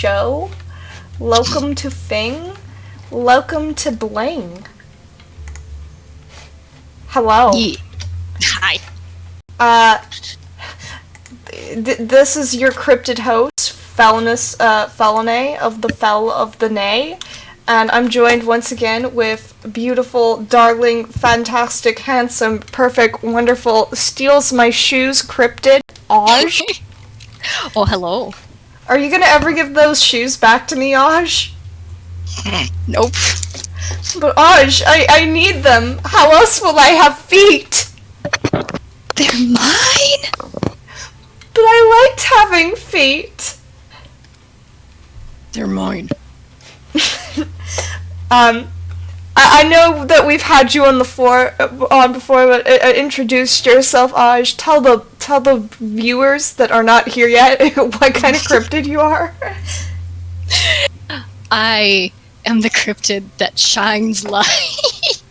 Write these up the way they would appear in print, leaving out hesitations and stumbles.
show. Welcome to Fing. Welcome to Bling. Hello. Yeah. Hi. This is your cryptid host, Felone of the Fel of the Nay, and I'm joined once again with beautiful, darling, fantastic, handsome, perfect, wonderful, steals my shoes cryptid, Aj. Oh, hello. Are you gonna ever give those shoes back to me, Aj? Nope. But Aj, I need them. How else will I have feet? They're mine? But I liked having feet. They're mine. I know that we've had you on before, but introduce yourself, Aj. Tell the viewers that are not here yet what kind of cryptid you are. I am the cryptid that shines light.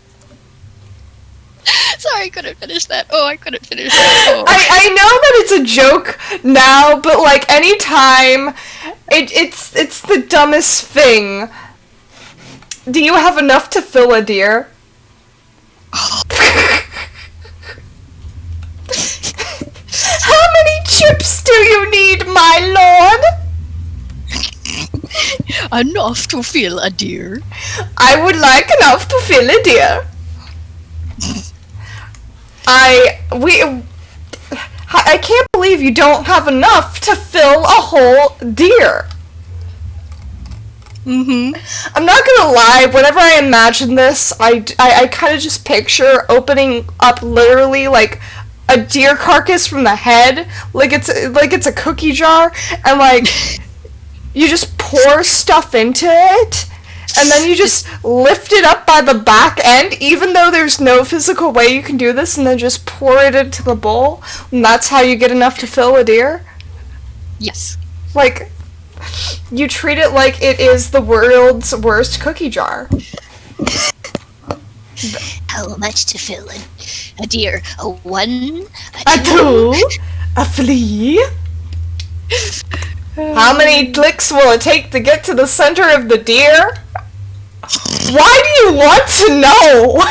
Sorry, I couldn't finish that. I couldn't finish that. Oh. I know that it's a joke now, but like anytime, it's the dumbest thing. Do you have enough to fill a deer? How many chips do you need, my lord? Enough to fill a deer. I would like enough to fill a deer. I can't believe you don't have enough to fill a whole deer. Mm-hmm. I'm not gonna lie, whenever I imagine this, I kind of just picture opening up literally like a deer carcass from the head, like it's a cookie jar, and like you just pour stuff into it, and then you just lift it up by the back end, even though there's no physical way you can do this, and then just pour it into the bowl, and that's how you get enough to fill a deer? Yes. Like, you treat it like it is the world's worst cookie jar. How much to fill a deer? A one? A two? A flea? How many clicks will it take to get to the center of the deer? Why do you want to know?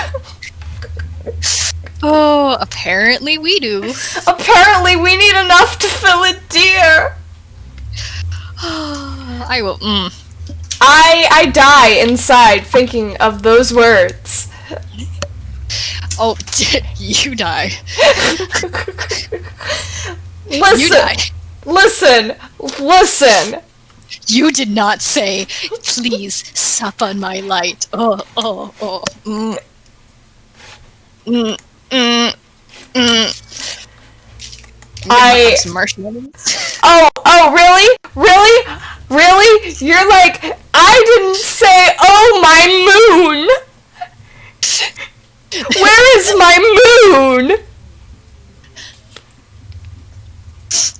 Oh, apparently we do. Apparently we need enough to fill a deer. I will. I die inside thinking of those words. Oh, you die. Listen. You die. Listen. You did not say, please sup on my light. Oh. Some marshmallows. Oh, really? You're like, I didn't say, oh, my moon! Where is my moon?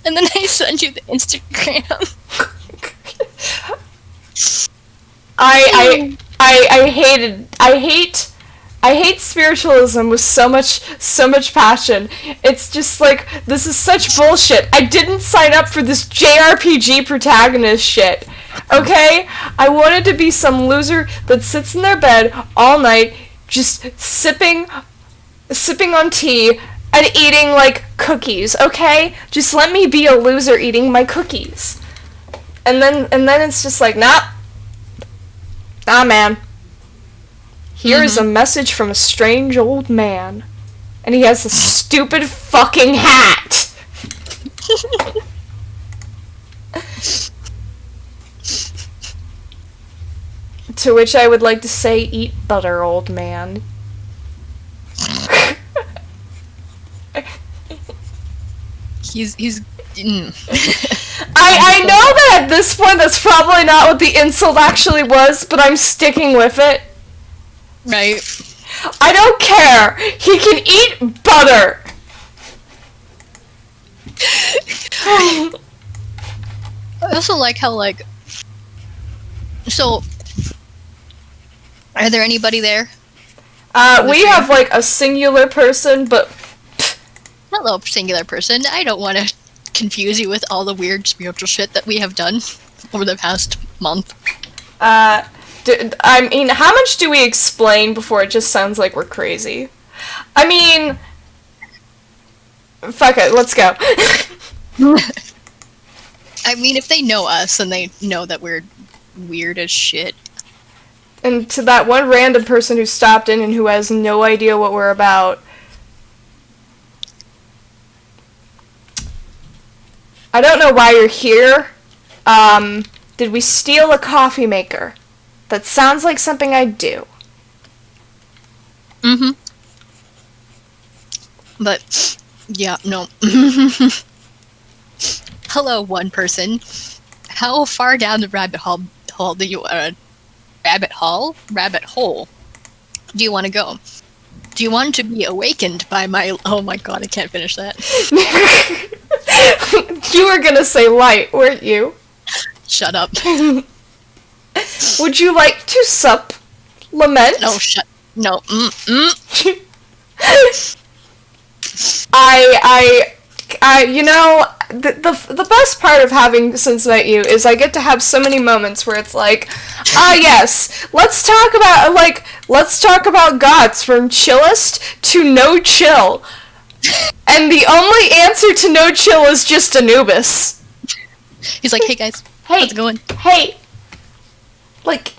And then I send you the Instagram. I hate spiritualism with so much passion. It's just like, this is such bullshit. I didn't sign up for this JRPG protagonist shit. Okay? I wanted to be some loser that sits in their bed all night just sipping on tea and eating like cookies, okay? Just let me be a loser eating my cookies. And then it's just like, nah, man. Here's a message from a strange old man. And he has a stupid fucking hat. To which I would like to say, eat butter, old man. He's I know that at this point that's probably not what the insult actually was, but I'm sticking with it. Right. I don't care. He can eat butter. I also like how, like... So... Are there anybody there? We have, like, a singular person, but... Hello, singular person. I don't want to confuse you with all the weird spiritual shit that we have done. over the past month. I mean, how much do we explain before it just sounds like we're crazy? I mean, fuck it, let's go. I mean, if they know us and they know that we're weird as shit. And to that one random person who stopped in and who has no idea what we're about, I don't know why you're here. Did we steal a coffee maker? That sounds like something I'd do. Mm-hmm. But, yeah, no. Hello, one person. How far down the rabbit hole do you rabbit hole do you want to go? Do you want to be awakened by my... Oh my god, I can't finish that. You were gonna say light, weren't you? Shut up. Would you like to supplement? No, no. I, you know, the best part of having since met you is I get to have so many moments where it's like, yes, let's talk about gods from chillest to no chill. And the only answer to no chill is just Anubis. He's like, hey guys, hey, how's it going? Hey, like,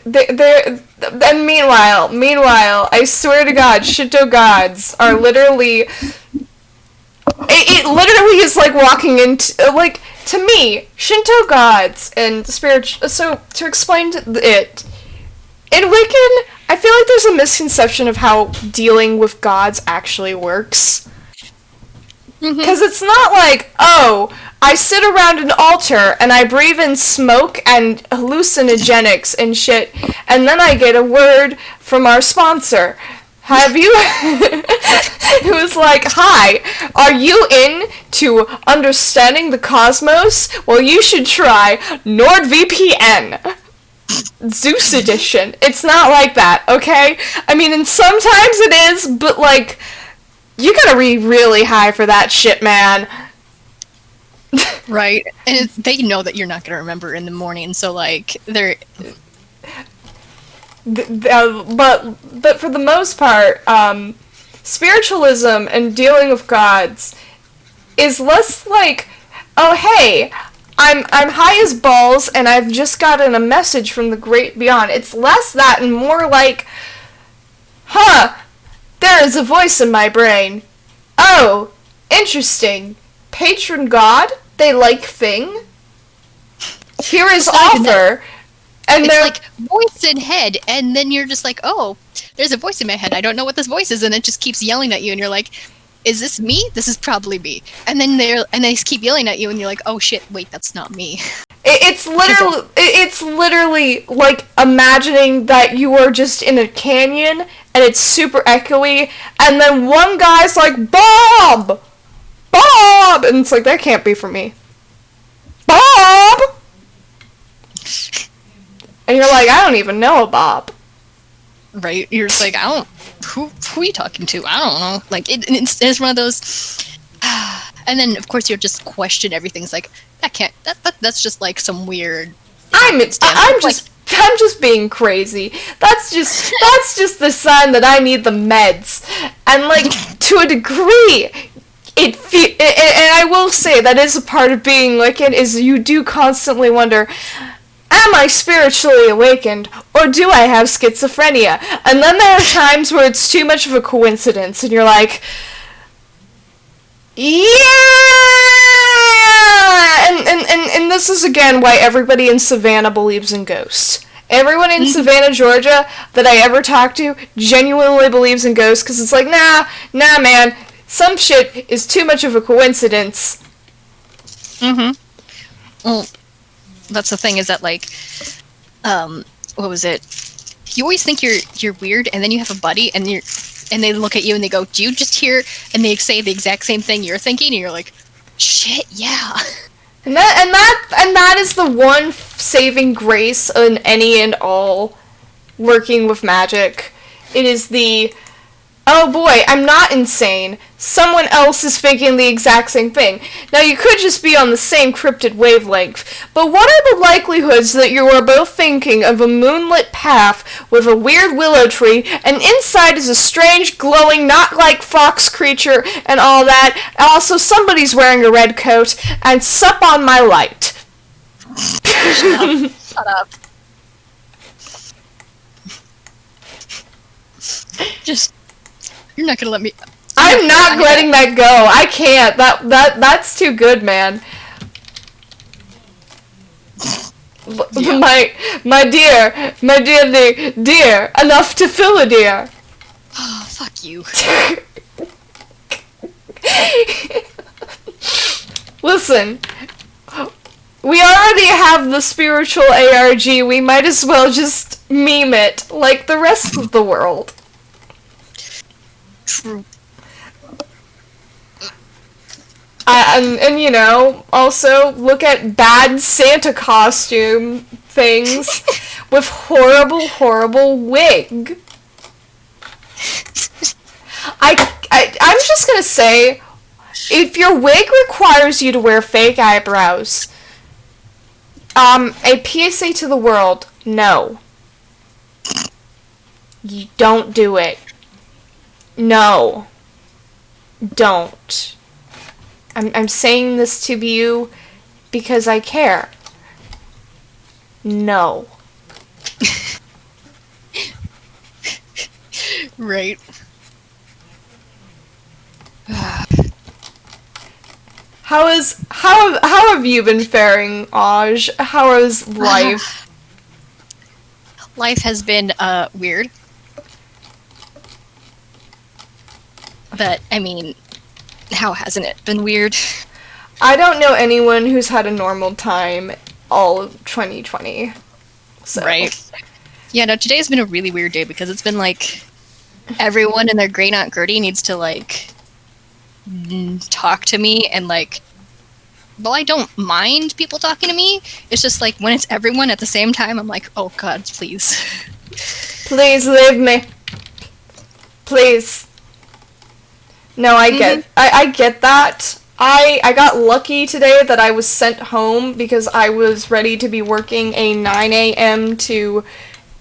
then meanwhile, I swear to God, Shinto gods are literally, it literally is like walking into, like, to me, Shinto gods and spiritual, so to explain it, in Wiccan, I feel like there's a misconception of how dealing with gods actually works. Because it's not like, oh, I sit around an altar and I breathe in smoke and hallucinogenics and shit, and then I get a word from our sponsor. Have you? Who's like, hi, are you into understanding the cosmos? Well, you should try NordVPN. Zeus edition. It's not like that, okay? I mean, and sometimes it is, but like, you gotta be really high for that shit, man. Right, and they know that you're not gonna remember in the morning, so like they're. But for the most part, spiritualism and dealing with gods is less like, oh hey, I'm high as balls and I've just gotten a message from the great beyond. It's less that and more like, there is a voice in my brain. Oh, interesting. Patron god? They like thing? Here is offer. And it's like voice in head, and then you're just like, oh, there's a voice in my head. I don't know what this voice is, and it just keeps yelling at you, and you're like, is this me? This is probably me. And then they just keep yelling at you, and you're like, oh shit, wait, that's not me. It's literally like imagining that you are just in a canyon and it's super echoey, and then one guy's like, Bob! Bob! And it's like, that can't be for me. Bob! And you're like, I don't even know a Bob. Right? You're just like, who are you talking to? I don't know. Like, it's one of those, and then, of course, you'll just question everything. It's like, that's just like some weird... I'm just being crazy. That's just the sign that I need the meds. And, like, to a degree, and I will say that is a part of being Wiccan, is you do constantly wonder, am I spiritually awakened, or do I have schizophrenia? And then there are times where it's too much of a coincidence, and you're like, and this is again why everybody in Savannah believes in ghosts. Everyone in Savannah, Georgia that I ever talked to genuinely believes in ghosts, because it's like, nah man, some shit is too much of a coincidence. Well, that's the thing, is that like, what was it? You always think you're weird, and then you have a buddy, and they look at you and they go, do you just hear, and they say the exact same thing you're thinking, and you're like, shit, yeah. And that is the one saving grace in any and all working with magic. It is the oh boy, I'm not insane. Someone else is thinking the exact same thing. Now, you could just be on the same cryptid wavelength, but what are the likelihoods that you are both thinking of a moonlit path with a weird willow tree, and inside is a strange, glowing, not like fox creature and all that, and also somebody's wearing a red coat, and sup on my light. Shut up. Just, you're not gonna let me. I'm not letting that go. I can't. That's too good, man. Yeah. My dear, enough to fill a deer. Oh, fuck you. Listen, we already have the spiritual ARG. We might as well just meme it like the rest of the world. True. And you know, also look at bad Santa costume things with horrible wig. I'm just gonna say, if your wig requires you to wear fake eyebrows, a PSA to the world, no. You don't do it. No. Don't. I'm saying this to you because I care. No. Right. How have you been faring, Aj? How is life? Life has been weird. But I mean, how hasn't it been weird? I don't know anyone who's had a normal time all of 2020. So. Right. Yeah, no, today's been a really weird day because it's been like everyone and their great aunt Gertie needs to like talk to me, and like, well, I don't mind people talking to me. It's just like when it's everyone at the same time, I'm like, oh god, please. Please leave me. Please. No, I get that. I got lucky today that I was sent home because I was ready to be working a 9 a.m. to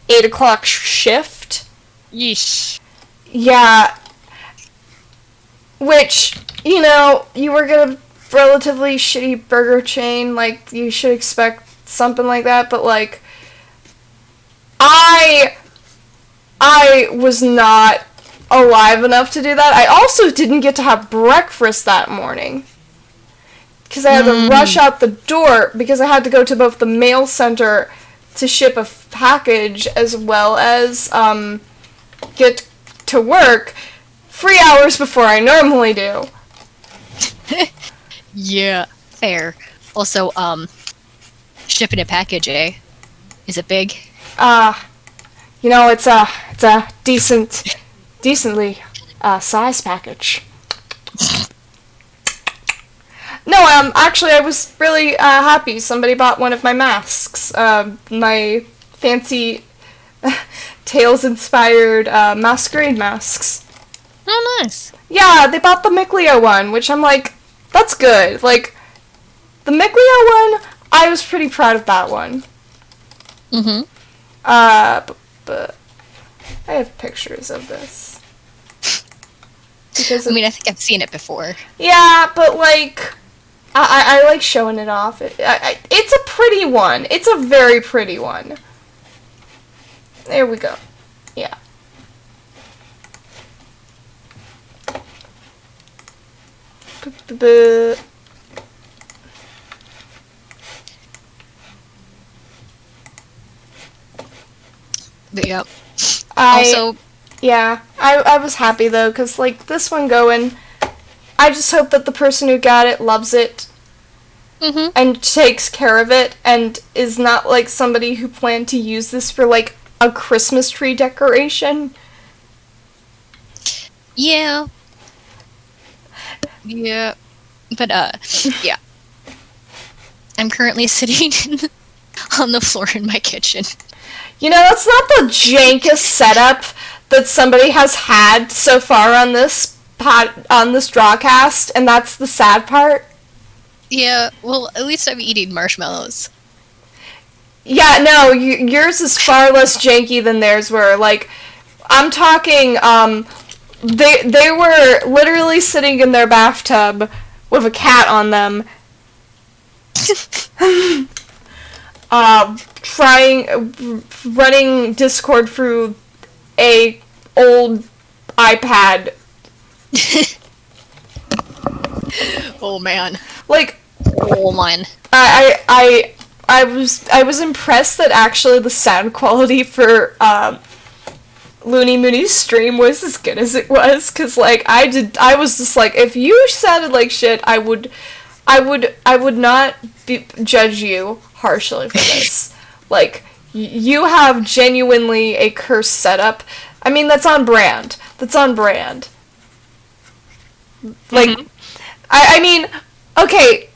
8 o'clock shift. Yeesh. Yeah. Which, you know, you work at a relatively shitty burger chain, like, you should expect something like that, but, like, I was not alive enough to do that. I also didn't get to have breakfast that morning because I had to rush out the door because I had to go to both the mail center to ship a package as well as get to work 3 hours before I normally do. Yeah, fair. Also, shipping a package, eh? Is it big? You know, it's a decently sized package. No, actually, I was really happy. Somebody bought one of my masks. My fancy Tales-inspired masquerade masks. Oh, nice. Yeah, they bought the Micleo one, which I'm like, that's good. Like, the Micleo one, I was pretty proud of that one. Mm-hmm. But I have pictures of this. Because I mean, I think I've seen it before. Yeah, but, like, I like showing it off. It's a pretty one. It's a very pretty one. There we go. Yeah. But yeah. I was happy though, because like this one going, I just hope that the person who got it loves it and takes care of it and is not like somebody who planned to use this for like a Christmas tree decoration. Yeah. Yeah. But yeah. I'm currently sitting on the floor in my kitchen. You know, that's not the jankest setup that somebody has had so far on this Drawcast, and that's the sad part. Yeah, well, at least I'm eating marshmallows. Yeah, no, yours is far less janky than theirs were. Like, I'm talking, they were literally sitting in their bathtub with a cat on them, running Discord through a old iPad. Oh man. Like, oh man. I was impressed that actually the sound quality for Looney Mooney's stream was as good as it was, cause like I was just like, if you sounded like shit, I would not judge you harshly for this. Like, you have genuinely a cursed setup. I mean, that's on brand. Like, mm-hmm. I mean, okay,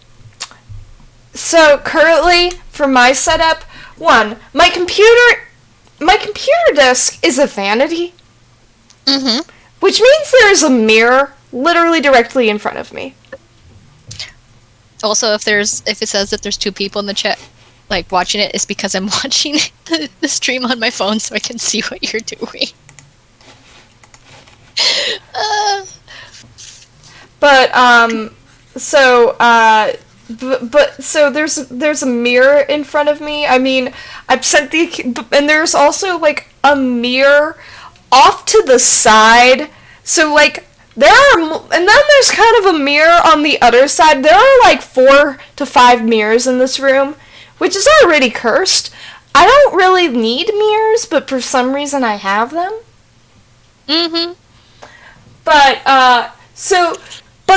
so currently, for my setup, my computer desk is a vanity. Mm-hmm. Which means there is a mirror literally directly in front of me. Also, if it says that there's two people in the chat, like, watching it, it's because I'm watching the stream on my phone so I can see what you're doing. So there's a mirror in front of me. I mean, I've sent and there's also like a mirror off to the side. So like and then there's kind of a mirror on the other side. There are like 4 to 5 mirrors in this room, which is already cursed. I don't really need mirrors, but for some reason I have them. Mm-hmm. But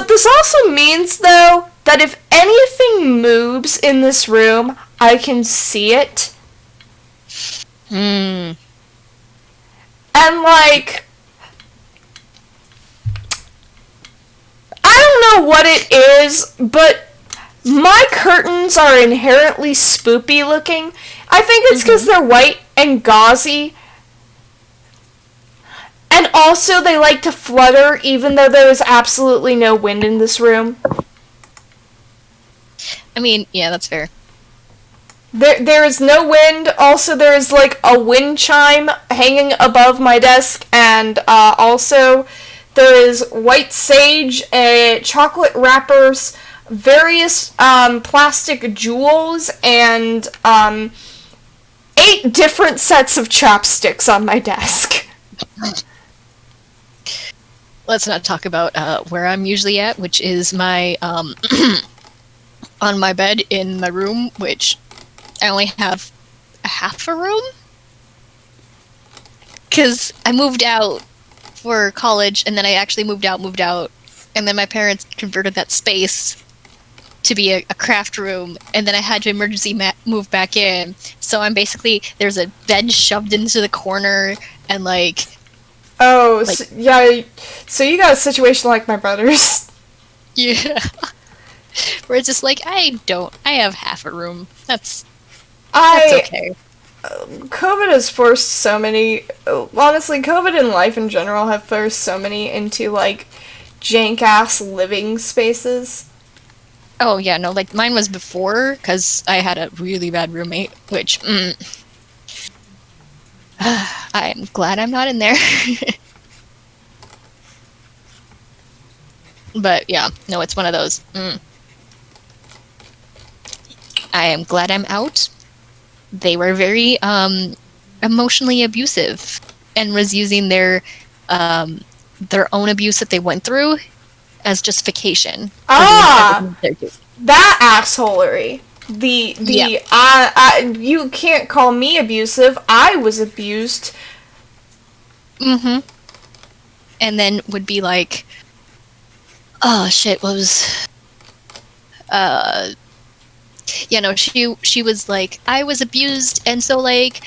this also means, though, that if anything moves in this room, I can see it. Hmm. And, like, I don't know what it is, but my curtains are inherently spoopy looking. I think it's because they're white and gauzy. And also, they like to flutter, even though there is absolutely no wind in this room. I mean, yeah, that's fair. There is no wind. Also, there is, like, a wind chime hanging above my desk. And, also, there is white sage, chocolate wrappers, various, plastic jewels, and, 8 different sets of chopsticks on my desk. Let's not talk about where I'm usually at, which is my on my bed in my room, which I only have half a room because I moved out for college, and then I actually moved out, and then my parents converted that space to be a craft room, and then I had to emergency move back in. So I'm basically, there's a bed shoved into the corner, and like. Oh, like, so you got a situation like my brother's. Yeah. Where it's just like, I have half a room. That's okay. COVID has forced so many, honestly, COVID and life in general have forced so many into, like, jank-ass living spaces. Oh, yeah, no, like, mine was before, because I had a really bad roommate, which, I'm glad I'm not in there. But yeah, no, it's one of those. I am glad I'm out. They were very emotionally abusive and was using their own abuse that they went through as justification. That assholery. You can't call me abusive. I was abused. Mm-hmm. And then would be like, oh shit, what was she was like, I was abused, and so like,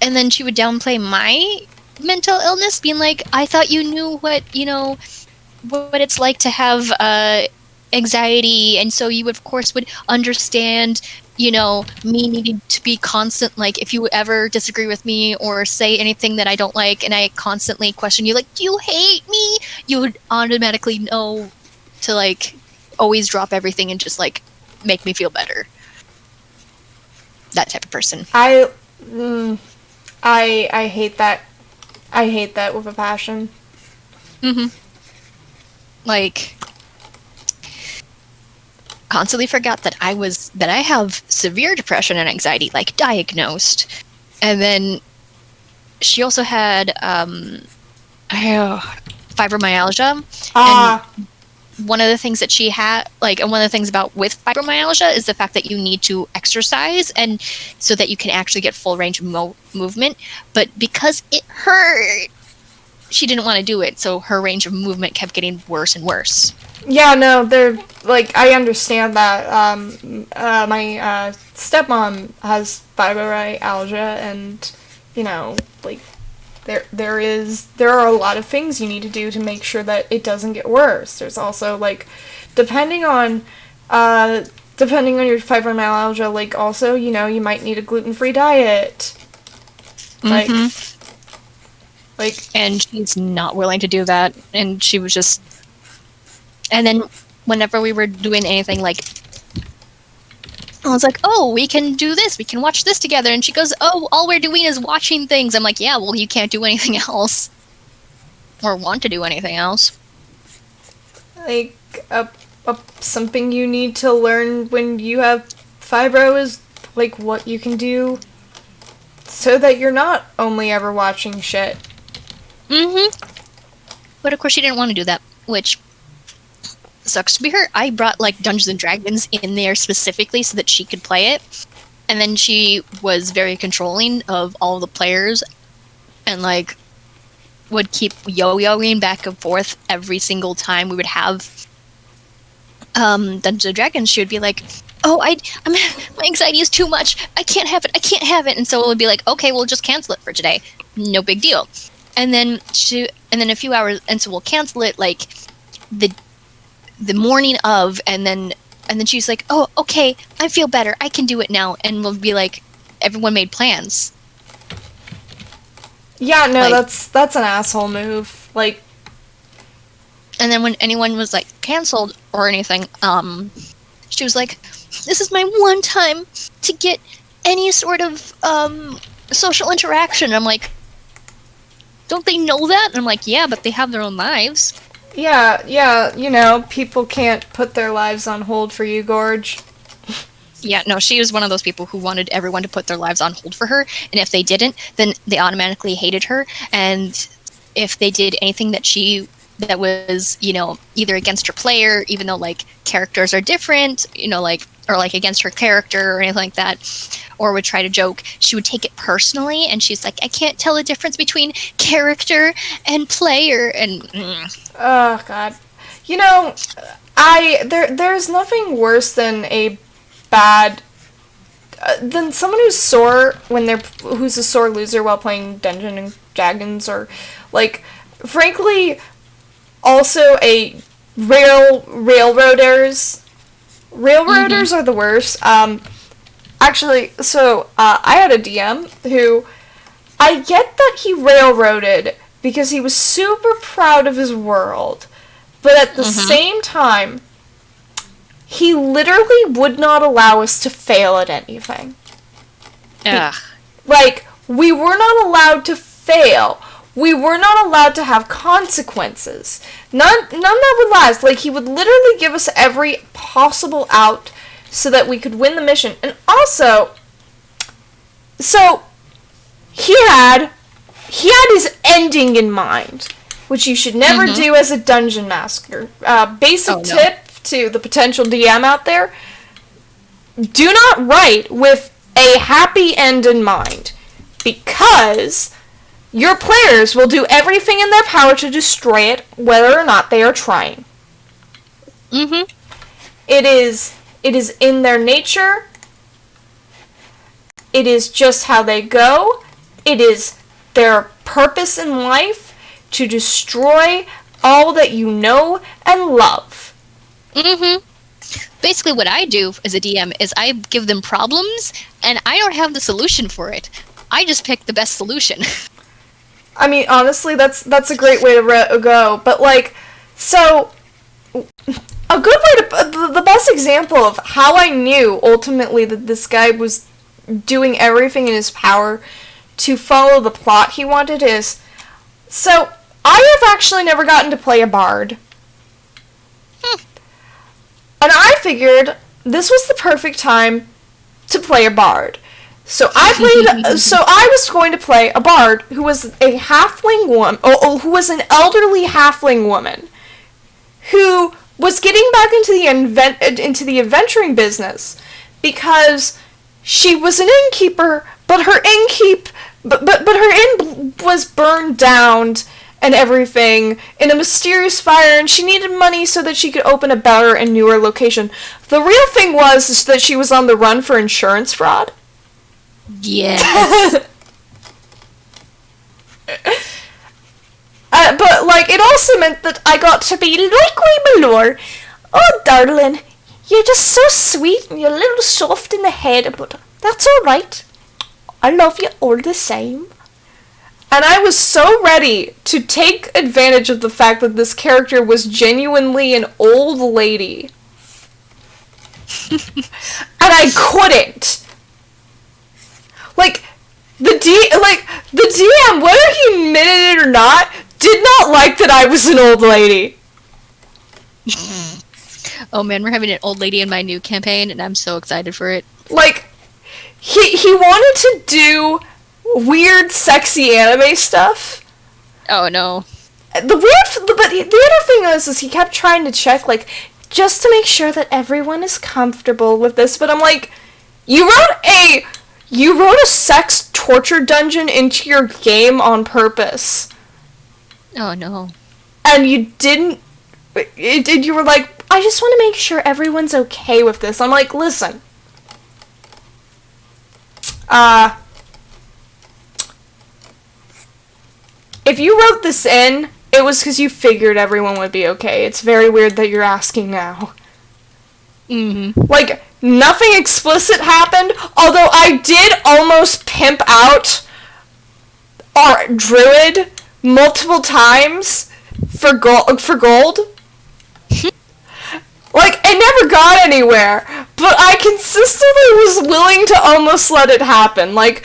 and then she would downplay my mental illness, being like, I thought you knew what it's like to have anxiety, and so you of course would understand, you know, me needing to be constant, like if you ever disagree with me or say anything that I don't like and I constantly question you, like, do you hate me, you would automatically know to like always drop everything and just like make me feel better. That type of person. I hate that. I hate that with a passion. Like, constantly forgot that I have severe depression and anxiety, like diagnosed. And then she also had fibromyalgia. And one of the things that she had, like, and one of the things about with fibromyalgia is the fact that you need to exercise and so that you can actually get full range of movement. But because it hurt, she didn't want to do it, so her range of movement kept getting worse and worse. Yeah, no, they're, like, I understand that. My stepmom has fibromyalgia, and, you know, like, there are a lot of things you need to do to make sure that it doesn't get worse. There's also, like, depending on your fibromyalgia, like, also, you know, you might need a gluten-free diet. Like, and she's not willing to do that, and she was just... And then whenever we were doing anything, like, I was like, oh, we can do this, we can watch this together, and she goes, oh, all we're doing is watching things. I'm like, yeah, well, you can't do anything else. Or want to do anything else. Like, something you need to learn when you have fibro is, like, what you can do so that you're not only ever watching shit. But of course she didn't want to do that, which sucks to be her. I brought, like, Dungeons and Dragons in there specifically so that she could play it. And then she was very controlling of all the players and, like, would keep yo-yoing back and forth every single time we would have Dungeons and Dragons. She would be like, oh, my anxiety is too much. I can't have it. And so it would be like, okay, we'll just cancel it for today. No big deal. And then a few hours, and so we'll cancel it, like, the morning of, and then she's like, oh, okay, I feel better, I can do it now. And we'll be like, everyone made plans. Yeah, no, like, that's an asshole move. Like, and then when anyone was, like, canceled or anything, she was like, this is my one time to get any sort of social interaction. And I'm like, don't they know that? And I'm like, yeah, but they have their own lives. Yeah, you know, people can't put their lives on hold for you, Gorge. Yeah, no, she was one of those people who wanted everyone to put their lives on hold for her, and if they didn't, then they automatically hated her, and if they did anything that was, you know, either against her player, even though, like, characters are different, you know, like, or, like, against her character or anything like that, or would try to joke, she would take it personally, and she's like, I can't tell the difference between character and player, and... Oh, God. You know, there's nothing worse than than someone who's sore who's a sore loser while playing Dungeons and Dragons, or, like, frankly, also railroaders. Railroaders are the worst. Actually, so, I had a DM who, I get that he railroaded because he was super proud of his world, but at the same time, he literally would not allow us to fail at anything. Yeah. Like, we were not allowed to fail. We were not allowed to have consequences. None that would last. Like, he would literally give us every possible out so that we could win the mission. And also, so, he had his ending in mind, which you should never do as a dungeon master. Basic tip to the potential DM out there: do not write with a happy end in mind, because your players will do everything in their power to destroy it, whether or not they are trying. It is in their nature. It is just how they go. It is their purpose in life to destroy all that you know and love. Mm-hmm. Basically, what I do as a DM is I give them problems, and I don't have the solution for it. I just pick the best solution. I mean, honestly, that's a great way to go. But like, so a good way to the best example of how I knew ultimately that this guy was doing everything in his power to follow the plot he wanted is, so I have actually never gotten to play a bard. And I figured this was the perfect time to play a bard. So I was going to play a bard who was a halfling woman, who was an elderly halfling woman, who was getting back into the adventuring business because she was an innkeeper, but her inn was burned down and everything in a mysterious fire, and she needed money so that she could open a better and newer location. The real thing was is that she was on the run for insurance fraud. Yes. But, like, it also meant that I got to be like my lord. Oh, darling, you're just so sweet and you're a little soft in the head, but that's alright. I love you all the same. And I was so ready to take advantage of the fact that this character was genuinely an old lady. And I couldn't. Like, the DM, whether he admitted it or not, did not like that I was an old lady. Oh man, we're having an old lady in my new campaign, and I'm so excited for it. Like, he wanted to do weird, sexy anime stuff. Oh no. But the other thing is he kept trying to check, like, just to make sure that everyone is comfortable with this. But I'm like, you wrote a sex torture dungeon into your game on purpose. Oh no. And you didn't. You were like, I just want to make sure everyone's okay with this. I'm like, listen. If you wrote this in, it was because you figured everyone would be okay. It's very weird that you're asking now. Mm-hmm. Like, nothing explicit happened, although I did almost pimp out our druid multiple times for gold. Like, it never got anywhere, but I consistently was willing to almost let it happen. Like,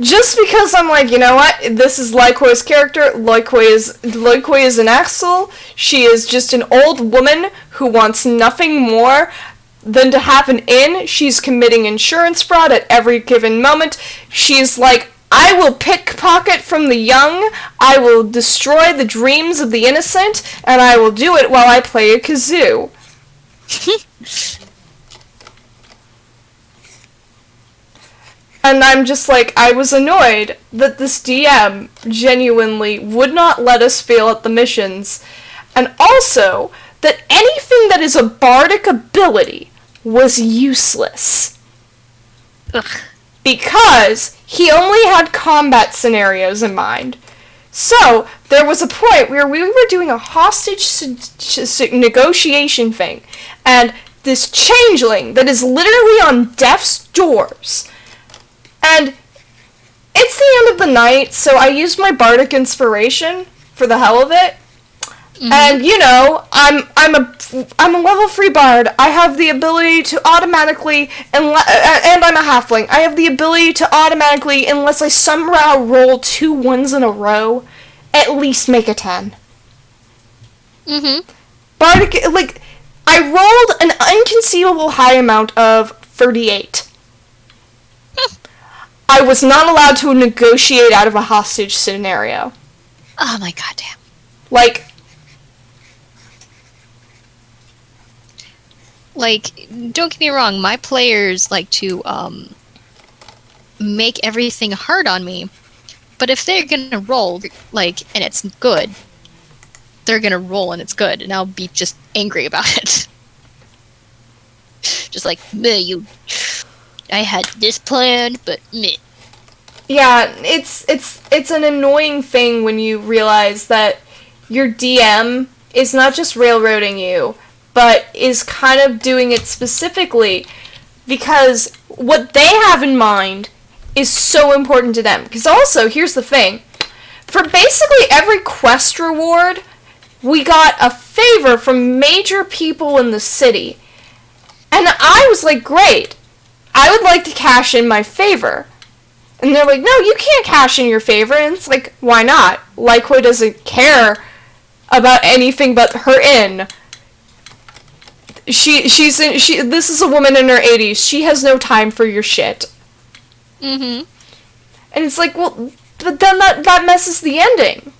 just because I'm like, you know what, this is Lycoi's character, Lykoi is an Axel, she is just an old woman who wants nothing more than to have an inn, she's committing insurance fraud at every given moment, she's like, I will pickpocket from the young, I will destroy the dreams of the innocent, and I will do it while I play a kazoo. And I'm just like, I was annoyed that this DM genuinely would not let us fail at the missions, and also that anything that is a bardic ability was useless. Ugh. Because he only had combat scenarios in mind. So, there was a point where we were doing a hostage negotiation thing, and this changeling that is literally on death's doors. And it's the end of the night, so I used my bardic inspiration for the hell of it. Mm-hmm. And you know, I'm a level 3 bard. I have the ability to automatically, and I'm a halfling. I have the ability to automatically, unless I somehow roll 2 1s in a row, at least make a 10. Mm-hmm. Bardic, like, I rolled an inconceivable high amount of 38. I was not allowed to negotiate out of a hostage scenario. Oh my goddamn. Like, don't get me wrong, my players like to make everything hard on me, but if they're gonna roll, like, and it's good, they're gonna roll and it's good, and I'll be just angry about it. Just like, meh, I had this plan, but meh. Yeah, it's an annoying thing when you realize that your DM is not just railroading you, but is kind of doing it specifically because what they have in mind is so important to them. Because also, here's the thing. For basically every quest reward, we got a favor from major people in the city. And I was like, great, I would like to cash in my favor. And they're like, no, you can't cash in your favor. And it's like, why not? Likeoi doesn't care about anything but her inn. This is a woman in her 80s. She has no time for your shit. Mm-hmm. And it's like, well, but then that messes the ending.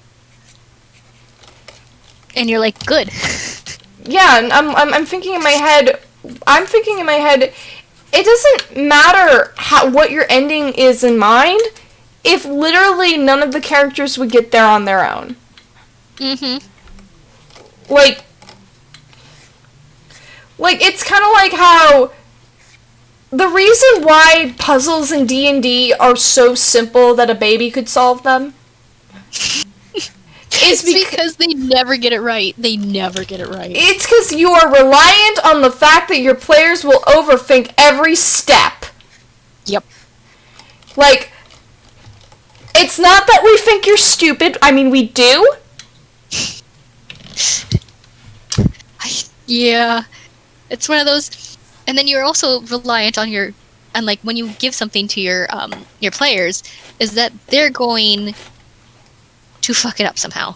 And you're like, good. Yeah, and I'm thinking in my head, it doesn't matter what your ending is in mind if literally none of the characters would get there on their own. Mm-hmm. Like it's kind of like how the reason why puzzles in D&D are so simple that a baby could solve them is because they never get it right. They never get it right. It's because you are reliant on the fact that your players will overthink every step. Yep. Like, it's not that we think you're stupid. I mean, we do. Yeah. It's one of those, and then you're also reliant on like when you give something to your players, is that they're going to fuck it up somehow.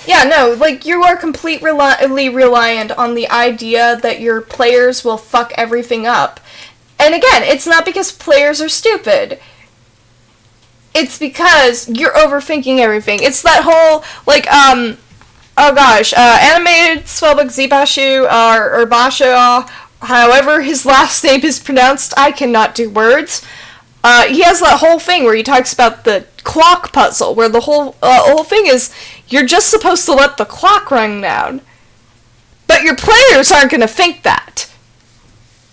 Yeah, no, like, you are completely reliant on the idea that your players will fuck everything up. And again, it's not because players are stupid. It's because you're overthinking everything. It's that whole, like, animated spellbook Zibashu, or Basho, however his last name is pronounced, I cannot do words. He has that whole thing where he talks about the clock puzzle, where the whole thing is, you're just supposed to let the clock run down. But your players aren't going to think that.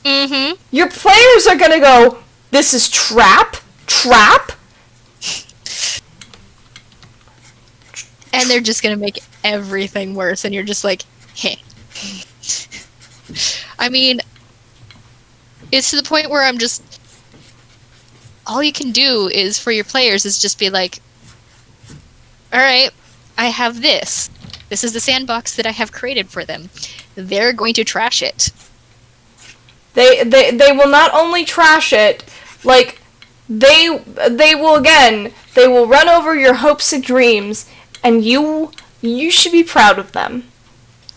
Mm-hmm. Your players are going to go, this is trap. And they're just going to make everything worse, and you're just like, heh. I mean, it's to the point where I'm just, all you can do is, for your players, is just be like, alright, I have this. This is the sandbox that I have created for them. They're going to trash it. They will not only trash it, like, they will run over your hopes and dreams, and you should be proud of them.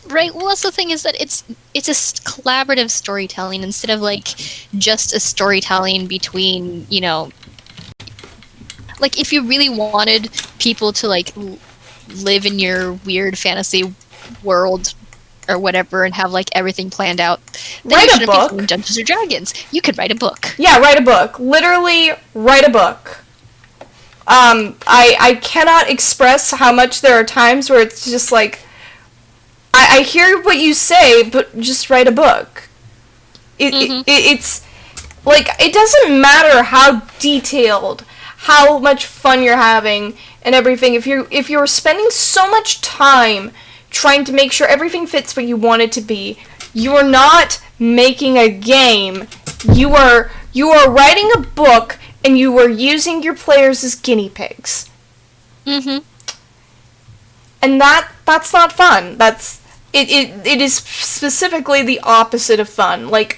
Right, well, that's the thing, is that it's a collaborative storytelling instead of, like, just a storytelling between, you know, like, if you really wanted people to, like, live in your weird fantasy world or whatever and have, like, everything planned out, then write you a shouldn't book. be doing Dungeons & Dragons. You could write a book. Yeah, write a book. Literally, write a book. I cannot express how much there are times where it's just like, I hear what you say, but just write a book. It's, like, it doesn't matter how detailed, how much fun you're having, and everything. If you're spending so much time trying to make sure everything fits what you want it to be, you are not making a game. You are writing a book, and you are using your players as guinea pigs. Mm-hmm. And that's not fun. It is specifically the opposite of fun. Like,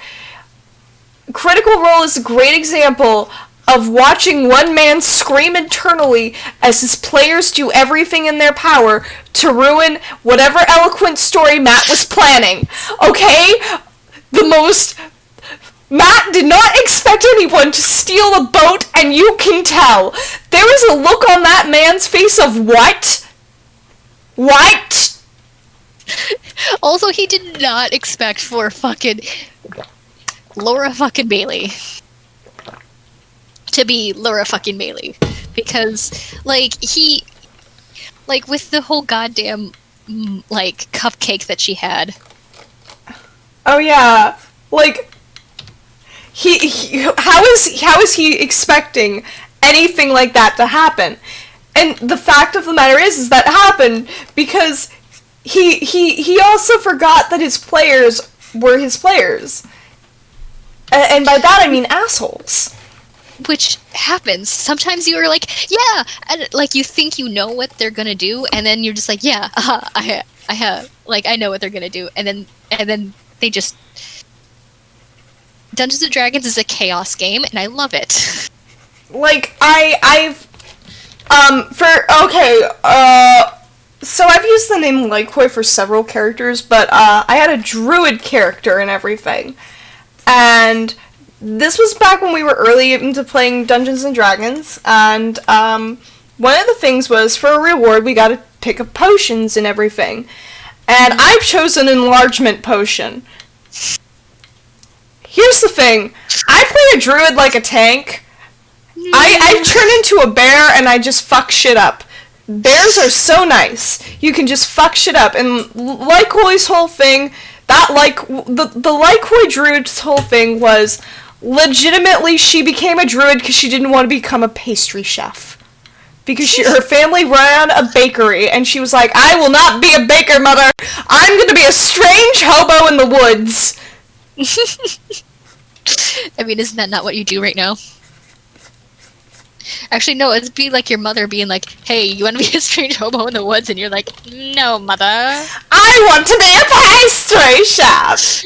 Critical Role is a great example of watching one man scream internally as his players do everything in their power to ruin whatever eloquent story Matt was planning. Okay? Matt did not expect anyone to steal a boat, and you can tell. There was a look on that man's face of what? What? Also, he did not expect for fucking Laura fucking Bailey to be Laura fucking Bailey. Because, like, with the whole goddamn, like, cupcake that she had. Oh, yeah. Like, how is he expecting anything like that to happen? And the fact of the matter is that happened because he also forgot that his players were his players. And by that I mean assholes. Which happens. Sometimes you are like, yeah, and like you think you know what they're gonna do, and then you're just like, yeah, I know what they're gonna do, and then they just. Dungeons and Dragons is a chaos game, and I love it. Like so I've used the name Lykoi for several characters, but I had a druid character and everything, and this was back when we were early into playing Dungeons and Dragons, and one of the things was, for a reward, we got to pick up potions and everything. And I've chosen enlargement potion. Here's the thing. I play a druid like a tank. I turn into a bear and I just fuck shit up. Bears are so nice. You can just fuck shit up. And Lykoi's whole thing, the Lykoi druid's whole thing was, legitimately, she became a druid because she didn't want to become a pastry chef. Because her family ran a bakery, and she was like, I will not be a baker, mother! I'm gonna be a strange hobo in the woods! I mean, isn't that not what you do right now? Actually, no, it'd be like your mother being like, hey, you want to be a strange hobo in the woods? And you're like, no, mother. I want to be a pastry chef!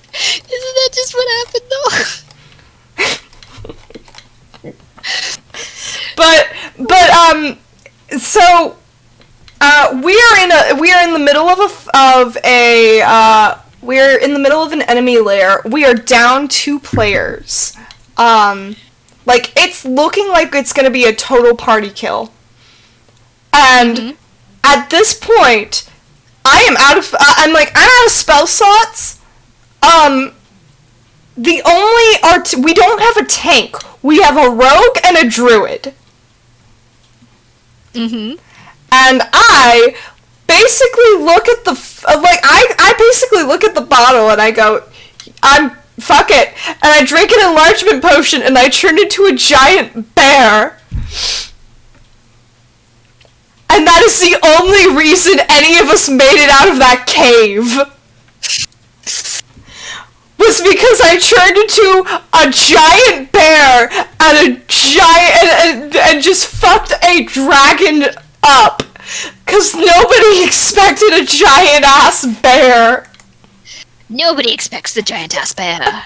Isn't that just what happened, though? So we are in the middle of an enemy lair. We are down 2 players. Like, it's looking like it's gonna be a total party kill. And at this point, I'm out of spell slots. We don't have a tank. We have a rogue and a druid. Mm-hmm. And I basically look at I basically look at the bottle and I go, fuck it. And I drink an enlargement potion and I turn into a giant bear. And that is the only reason any of us made it out of that cave. Was because I turned into a giant bear and just fucked a dragon up. 'Cause nobody expected a giant-ass bear. Nobody expects the giant-ass bear.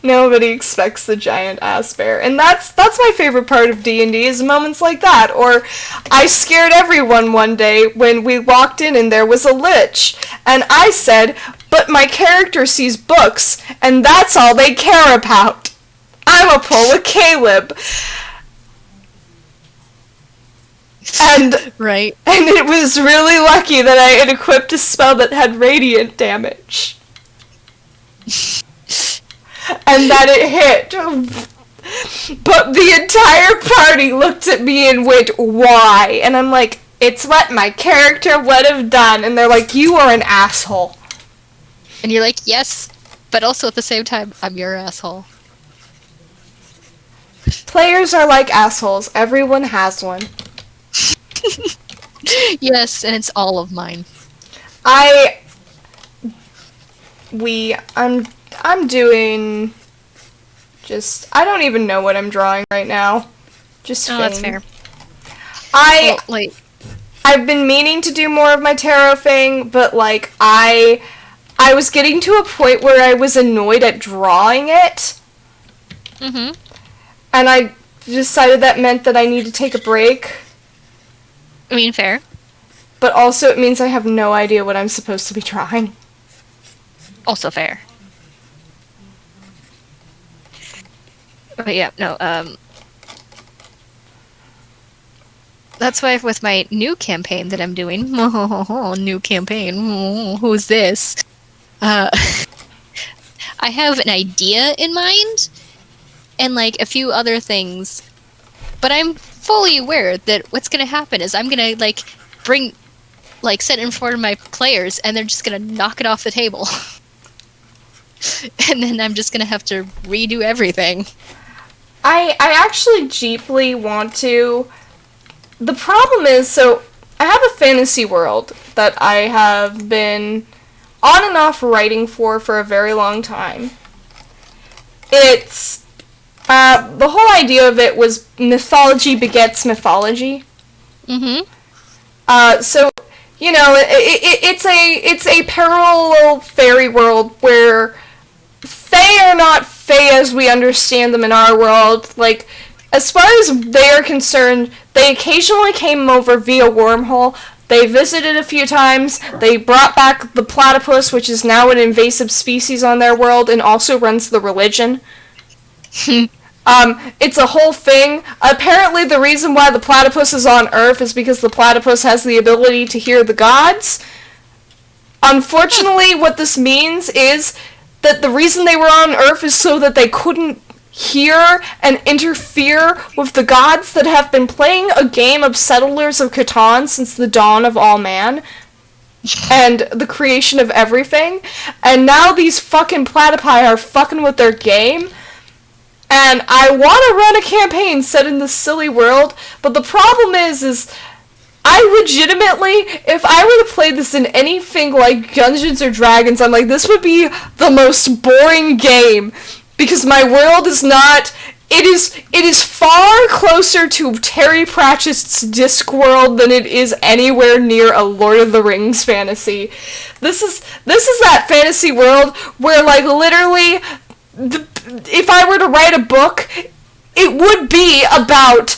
Nobody expects the giant-ass bear. And that's my favorite part of D&D, is moments like that. Or I scared everyone one day when we walked in and there was a lich. And I said, but my character sees books, and that's all they care about. I'm a Pola Caleb. And right. And it was really lucky that I had equipped a spell that had radiant damage. And that it hit. But the entire party looked at me and went, why? And I'm like, it's what my character would have done. And they're like, you are an asshole. And you're like, yes, but also at the same time, I'm your asshole. Players are like assholes. Everyone has one. Yes, and it's all of mine. I'm doing just, I don't even know what I'm drawing right now. Just Oh, that's fair. I've been meaning to do more of my tarot thing, but like I was getting to a point where I was annoyed at drawing it. Mm-hmm. And I decided that meant that I need to take a break. I mean, fair. But also it means I have no idea what I'm supposed to be drawing. Also fair. But yeah, no, that's why with my new campaign that I'm doing, new campaign, who's this? I have an idea in mind, and like a few other things, but I'm fully aware that what's gonna happen is I'm gonna like set it in front of my players, and they're just gonna knock it off the table. And then I'm just gonna have to redo everything. I actually deeply want to. The problem is, so I have a fantasy world that I have been on and off writing for a very long time. It's, the whole idea of it was mythology begets mythology. So, you know, it's a parallel fairy world where fae are not fae as we understand them in our world. Like, as far as they are concerned, they occasionally came over via wormhole. They visited a few times. They brought back the platypus, which is now an invasive species on their world and also runs the religion. It's a whole thing. Apparently the reason why the platypus is on Earth is because the platypus has the ability to hear the gods. Unfortunately, what this means is that the reason they were on Earth is so that they couldn't hear and interfere with the gods that have been playing a game of Settlers of Catan since the dawn of all man and the creation of everything. And now these fucking platypi are fucking with their game. And I want to run a campaign set in this silly world, but the problem is I legitimately, if I were to play this in anything like Dungeons or Dragons, I'm like, this would be the most boring game, because my world is not, it is far closer to Terry Pratchett's Discworld than it is anywhere near a Lord of the Rings fantasy. This is that fantasy world where, like, literally, if I were to write a book, it would be about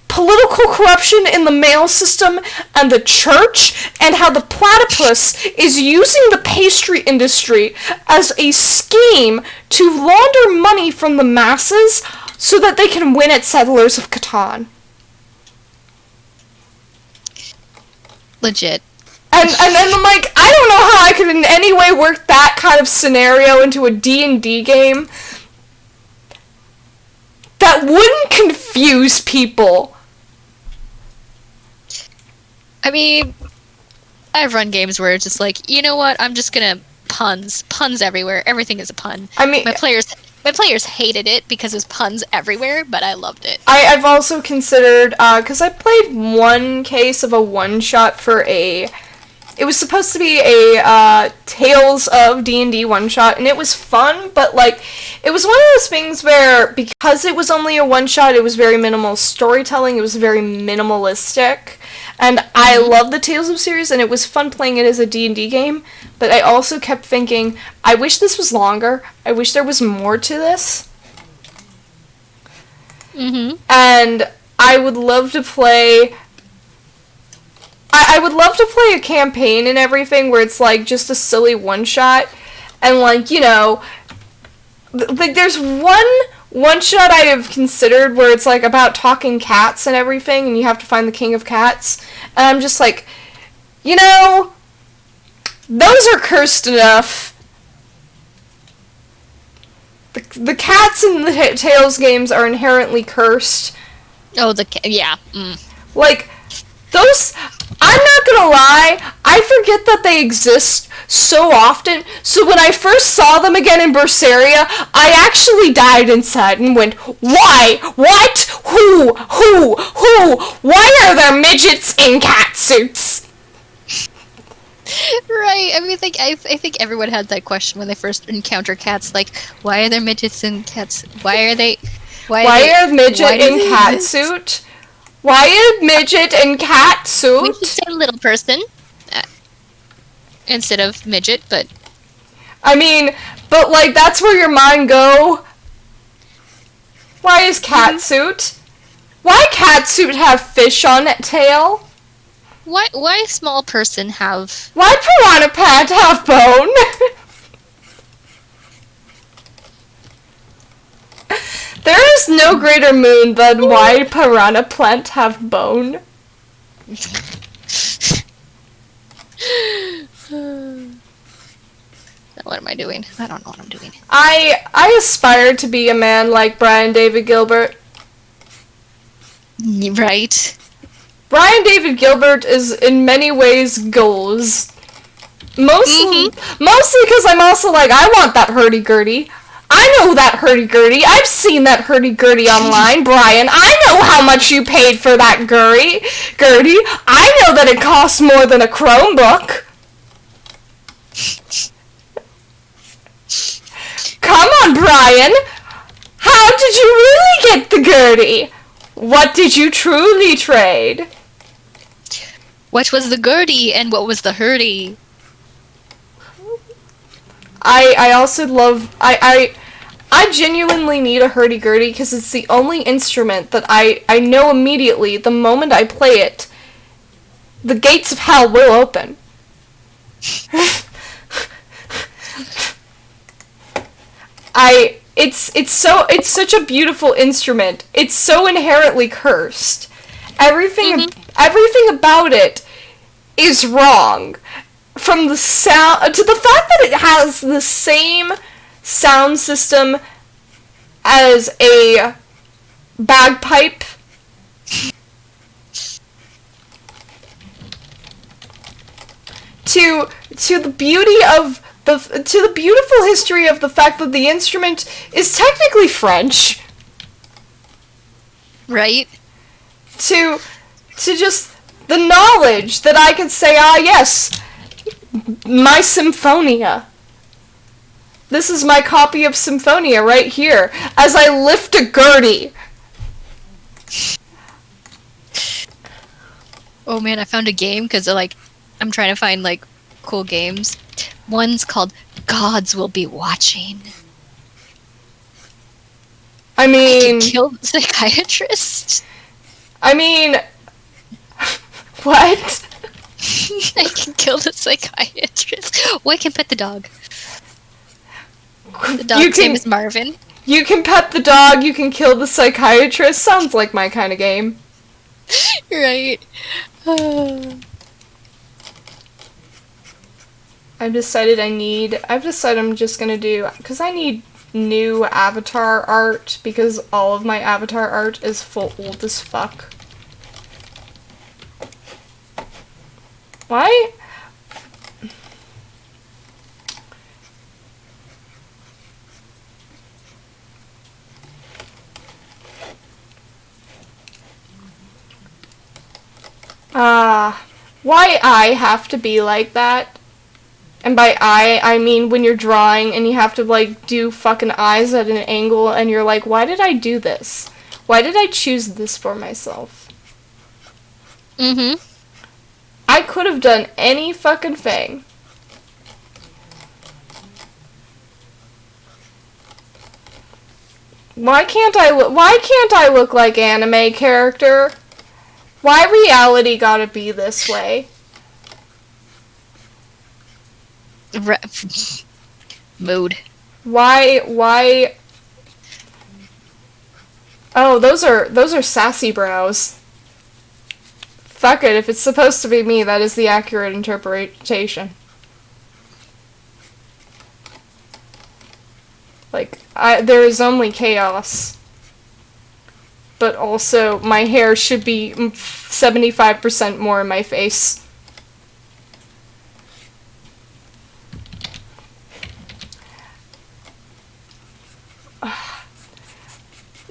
political corruption in the mail system and the church, and how the platypus is using the pastry industry as a scheme to launder money from the masses so that they can win at Settlers of Catan. Legit. And I'm like, I don't know how I could in any way work that kind of scenario into a D&D game that wouldn't confuse people. I mean, I've run games where it's just like, you know what, I'm just gonna puns everywhere. Everything is a pun. I mean, my players hated it because there's puns everywhere, but I loved it. I've also considered, because I played one case of a one-shot for it was supposed to be a Tales of D&D one-shot, and it was fun, but, like, it was one of those things where, because it was only a one-shot, it was very minimal storytelling, it was very minimalistic, and I love the Tales of series, and it was fun playing it as a D&D game, but I also kept thinking, I wish this was longer, I wish there was more to this. And I would love to play... I would love to play a campaign and everything where it's, like, just a silly one-shot, and, like, you know, like, there's one-shot I have considered where it's, like, about talking cats and everything, and you have to find the king of cats, and I'm just like, you know, those are cursed enough. The cats in the Tales games are inherently cursed. Oh, yeah. Like, those... I'm not gonna lie, I forget that they exist so often, so when I first saw them again in Berseria, I actually died inside and went, why? What? Who? Why are there midgets in cat suits? Right, I mean, I think everyone had that question when they first encounter cats, like, why are there midgets in cats? Why are midget in cat suit? Why a midget in cat suit? We should say little person instead of midget, but... I mean, but, like, that's where your mind go. Why is cat suit? Why cat suit have fish on its tail? Why small person have... Why piranha plant have bone? There is no greater moon than why piranha plant have bone. What am I doing? I don't know what I'm doing. I aspire to be a man like Brian David Gilbert. Right. Brian David Gilbert is in many ways goals. Mostly because I'm also like, I want that hurdy-gurdy. I know that hurdy-gurdy. I've seen that hurdy-gurdy online, Brian. I know how much you paid for that gurdy. I know that it costs more than a Chromebook. Come on, Brian. How did you really get the gurdy? What did you truly trade? What was the gurdy and what was the hurdy? I also love... I genuinely need a hurdy-gurdy because it's the only instrument that I know immediately, the moment I play it, the gates of hell will open. It's such a beautiful instrument. It's so inherently cursed. Everything about it is wrong. From the sound to the fact that it has the same sound system as a bagpipe. To the beauty of to the beautiful history of the fact that the instrument is technically French. Right? To just the knowledge that I could say, yes, my Symphonia. This is my copy of Symphonia right here, as I lift a gurdy. Oh man, I found a game, because I'm trying to find cool games. One's called Gods Will Be Watching. I mean... I can kill the psychiatrist. I mean... What? I can kill the psychiatrist. Oh, I can pet the dog. The dog's name is Marvin. You can pet the dog, you can kill the psychiatrist. Sounds like my kind of game. Right. I've decided I'm just gonna do, because I need new avatar art, because all of my avatar art is old as fuck. Why? Why I have to be like that? And by I mean when you're drawing and you have to, do fucking eyes at an angle and you're like, why did I do this? Why did I choose this for myself? Mm-hmm. I could have done any fucking thing. Why can't I look like anime character? Why reality gotta be this way? Mood. Why? Oh, those are sassy brows. Fuck it, if it's supposed to be me, that is the accurate interpretation. There is only chaos. But also, my hair should be 75% more in my face.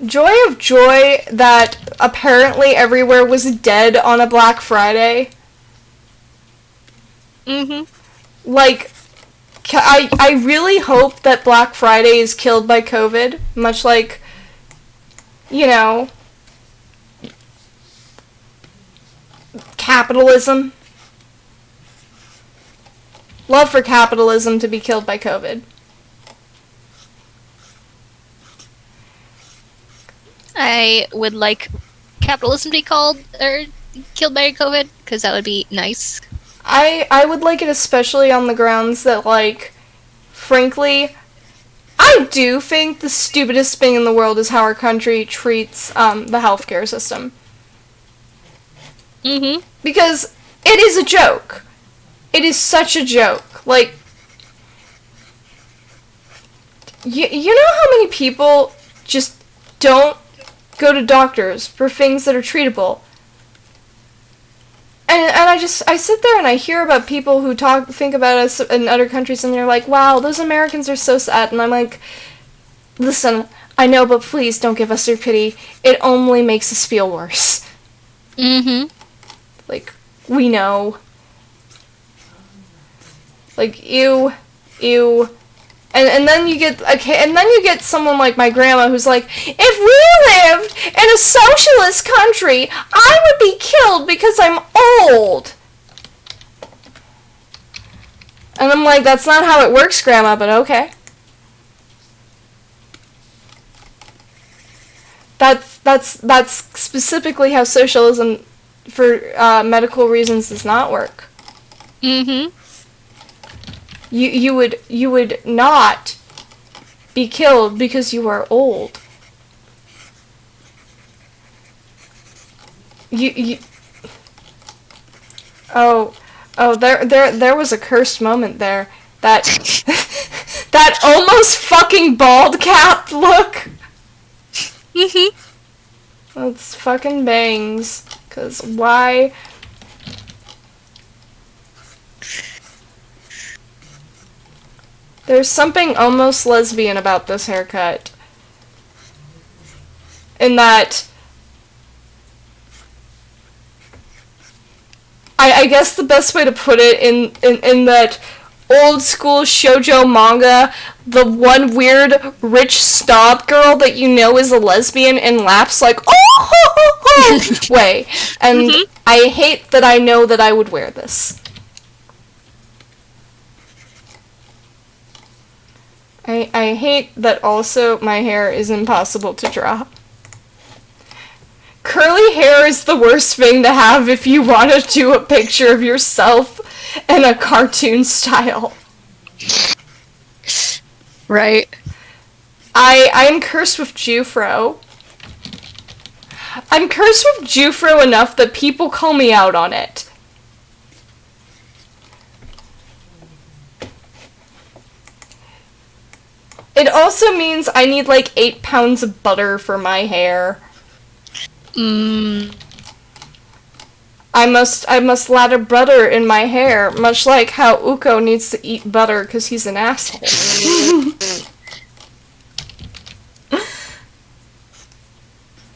Joy of joy that apparently everywhere was dead on a Black Friday. Mm-hmm. I really hope that Black Friday is killed by COVID, much like, capitalism. Love for capitalism to be killed by COVID. I would like capitalism to be killed by COVID, because that would be nice. I would like it especially on the grounds that, frankly, I do think the stupidest thing in the world is how our country treats the healthcare system. Mm-hmm. Because it is a joke. It is such a joke. You know how many people just don't go to doctors for things that are treatable? And I sit there and I hear about people who think about us in other countries and they're like, wow, those Americans are so sad. And I'm like, Listen, I know, but please don't give us your pity. It only makes us feel worse. Mm-hmm. Like, we know. Like, ew. And then you get someone like my grandma who's like, if we lived in a socialist country, I would be killed because I'm old. And I'm like, that's not how it works, Grandma, but okay. That's specifically how socialism for medical reasons does not work. Mm-hmm. You would not be killed because you are old. There was a cursed moment there. That that almost fucking bald cap look. Mm-hmm. That's fucking bangs. 'Cause why? There's something almost lesbian about this haircut. In that... I guess the best way to put it in that old school shoujo manga, the one weird rich snob girl that you know is a lesbian and laughs like, oh, way. And I hate that I know that I would wear this. I hate that also my hair is impossible to draw. Curly hair is the worst thing to have if you want to do a picture of yourself in a cartoon style. Right. I'm cursed with Jufro. I'm cursed with Jufro enough that people call me out on it. It also means I need like 8 pounds of butter for my hair. I must lather butter in my hair, much like how Uko needs to eat butter because he's an asshole.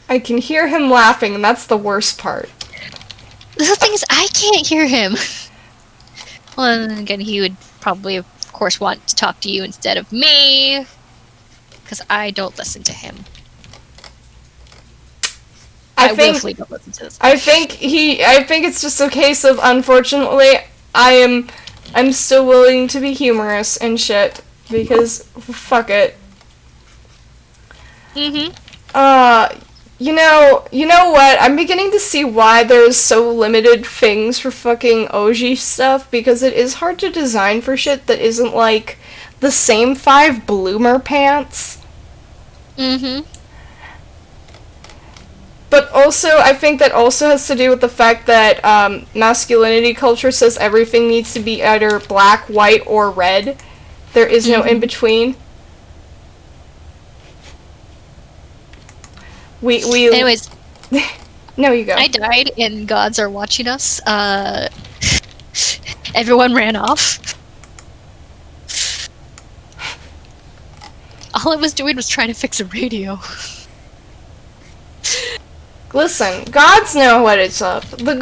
I can hear him laughing, and that's the worst part. The thing is, I can't hear him. Well, and then again, he would probably, of course, want to talk to you instead of me, because I don't listen to him. I willfully don't listen to this. I think it's just a case of, unfortunately, I'm still willing to be humorous and shit, because fuck it. You know what? I'm beginning to see why there's so limited things for fucking Oji stuff, because it is hard to design for shit that isn't like the same 5 bloomer pants. But also, I think that also has to do with the fact that masculinity culture says everything needs to be either black, white, or red. There is no in-between. We Anyways. No, you go. I died, and gods are watching us. Everyone ran off. All I was doing was trying to fix a radio. Listen, gods know what it's up. They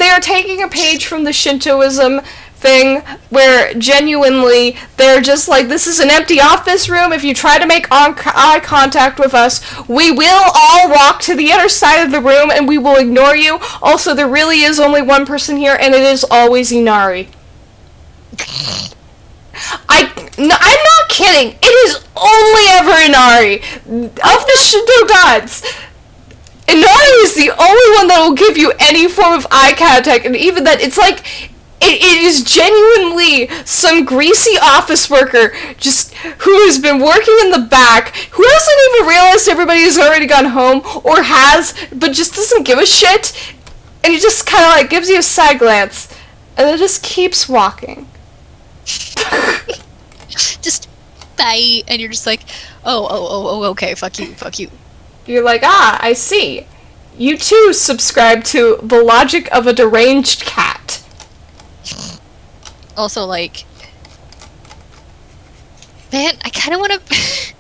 are taking a page from the Shintoism thing where genuinely they're just like, this is an empty office room. If you try to make eye contact with us, we will all walk to the other side of the room and we will ignore you. Also, there really is only one person here, and it is always Inari. I'm not kidding. It is only ever Inari. Of the Shinto gods, Inari is the only one that will give you any form of eye contact, and even that, it's like, it is genuinely some greasy office worker just who has been working in the back, who hasn't even realized everybody has already gone home, or has, but just doesn't give a shit, and he just kind of like gives you a side glance, and then just keeps walking. Just bye, and you're just like, oh, okay, fuck you. You're like, I see. You too subscribe to the logic of a deranged cat. Also, like, Man, I kind of want to...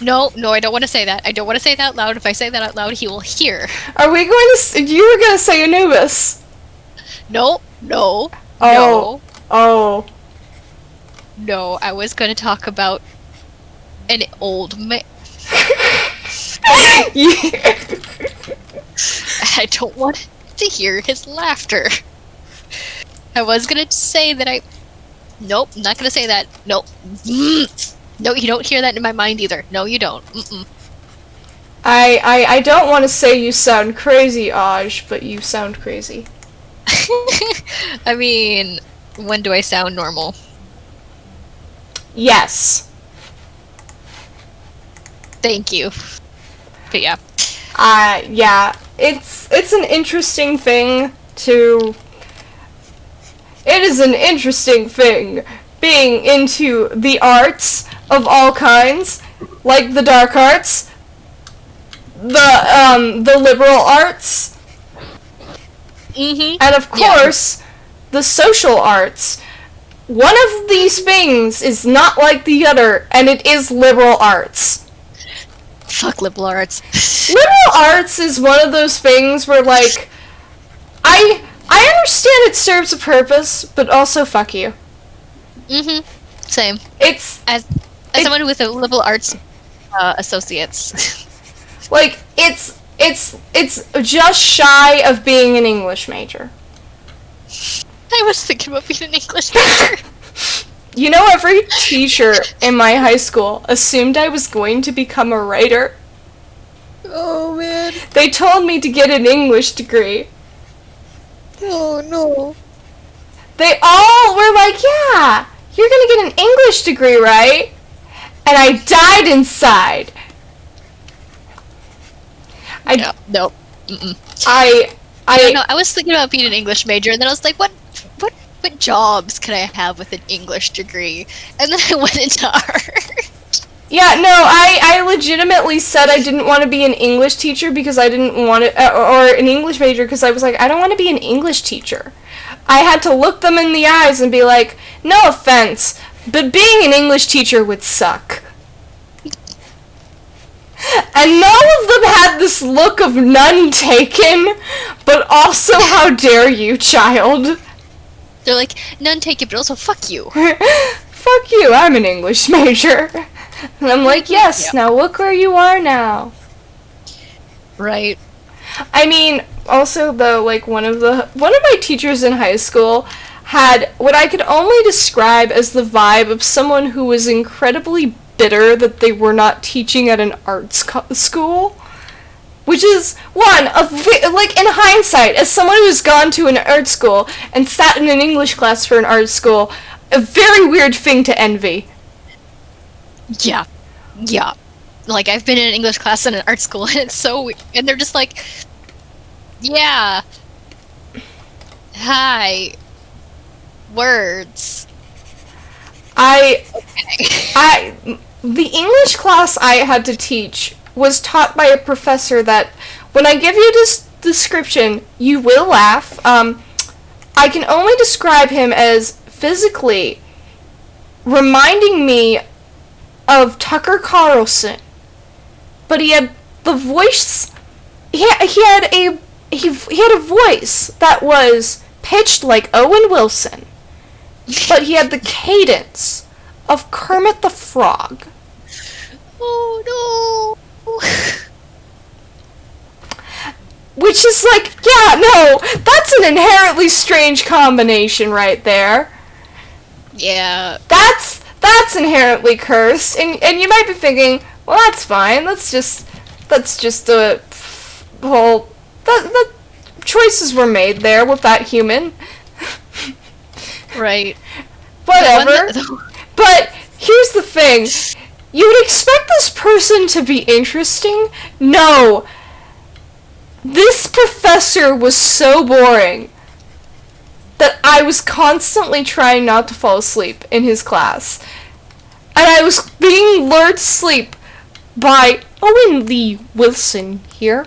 No, I don't want to say that. I don't want to say that out loud. If I say that out loud, he will hear. Are we going to... You were going to say Anubis. No. Oh. No. Oh. No, I was going to talk about an old man. Yeah. I don't want to hear his laughter. I was going to say that I... Nope, not going to say that. Nope. No, you don't hear that in my mind either. No, you don't. Mm-mm. I don't want to say you sound crazy, Aj, but you sound crazy. I mean, when do I sound normal? Yes. Thank you. But yeah. Yeah. It's an interesting thing to... It is an interesting thing being into the arts of all kinds, like the dark arts, the liberal arts, and of course, the social arts. One of these things is not like the other, and it is liberal arts. Fuck liberal arts. Liberal arts is one of those things where, like, I understand it serves a purpose, but also fuck you. Same. It's... As someone with a liberal arts associates. Like, it's just shy of being an English major. I was thinking about being an English major. You know, every teacher in my high school assumed I was going to become a writer. Oh, man. They told me to get an English degree. Oh, no. They all were like, yeah, you're gonna get an English degree, right? And I died inside. No. Mm-mm. I was thinking about being an English major, and then I was like, what jobs can I have with an English degree? And then I went into art. Yeah, no, I legitimately said I didn't want to be an English teacher because I didn't want to, or an English major because I was like, I don't want to be an English teacher. I had to look them in the eyes and be like, no offense, but being an English teacher would suck. And none of them had this look of none taken, but also, how dare you, child? They're like, none taken, but also fuck you. Fuck you, I'm an English major. And I'm like, yes, now look where you are now. Right. I mean, also though, like one of my teachers in high school had what I could only describe as the vibe of someone who was incredibly bitter that they were not teaching at an arts school. Which is, like, in hindsight, as someone who's gone to an art school and sat in an English class for an art school, a very weird thing to envy. Yeah. Like, I've been in an English class in an art school, and it's so weird. And they're just like, yeah. Hi. Words. The English class I had to teach was taught by a professor that, when I give you this description, you will laugh. I can only describe him as physically reminding me of Tucker Carlson, but he had the voice. He had a voice that was pitched like Owen Wilson, but he had the cadence of Kermit the Frog. Oh no. Which is like, yeah, no, that's an inherently strange combination right there. Yeah. That's inherently cursed, and you might be thinking, well, that's fine. That's just the whole the choices were made there with that human. Right. Whatever. But here's the thing. You would expect this person to be interesting? No. This professor was so boring that I was constantly trying not to fall asleep in his class. And I was being lured to sleep by Owen Lee Wilson here,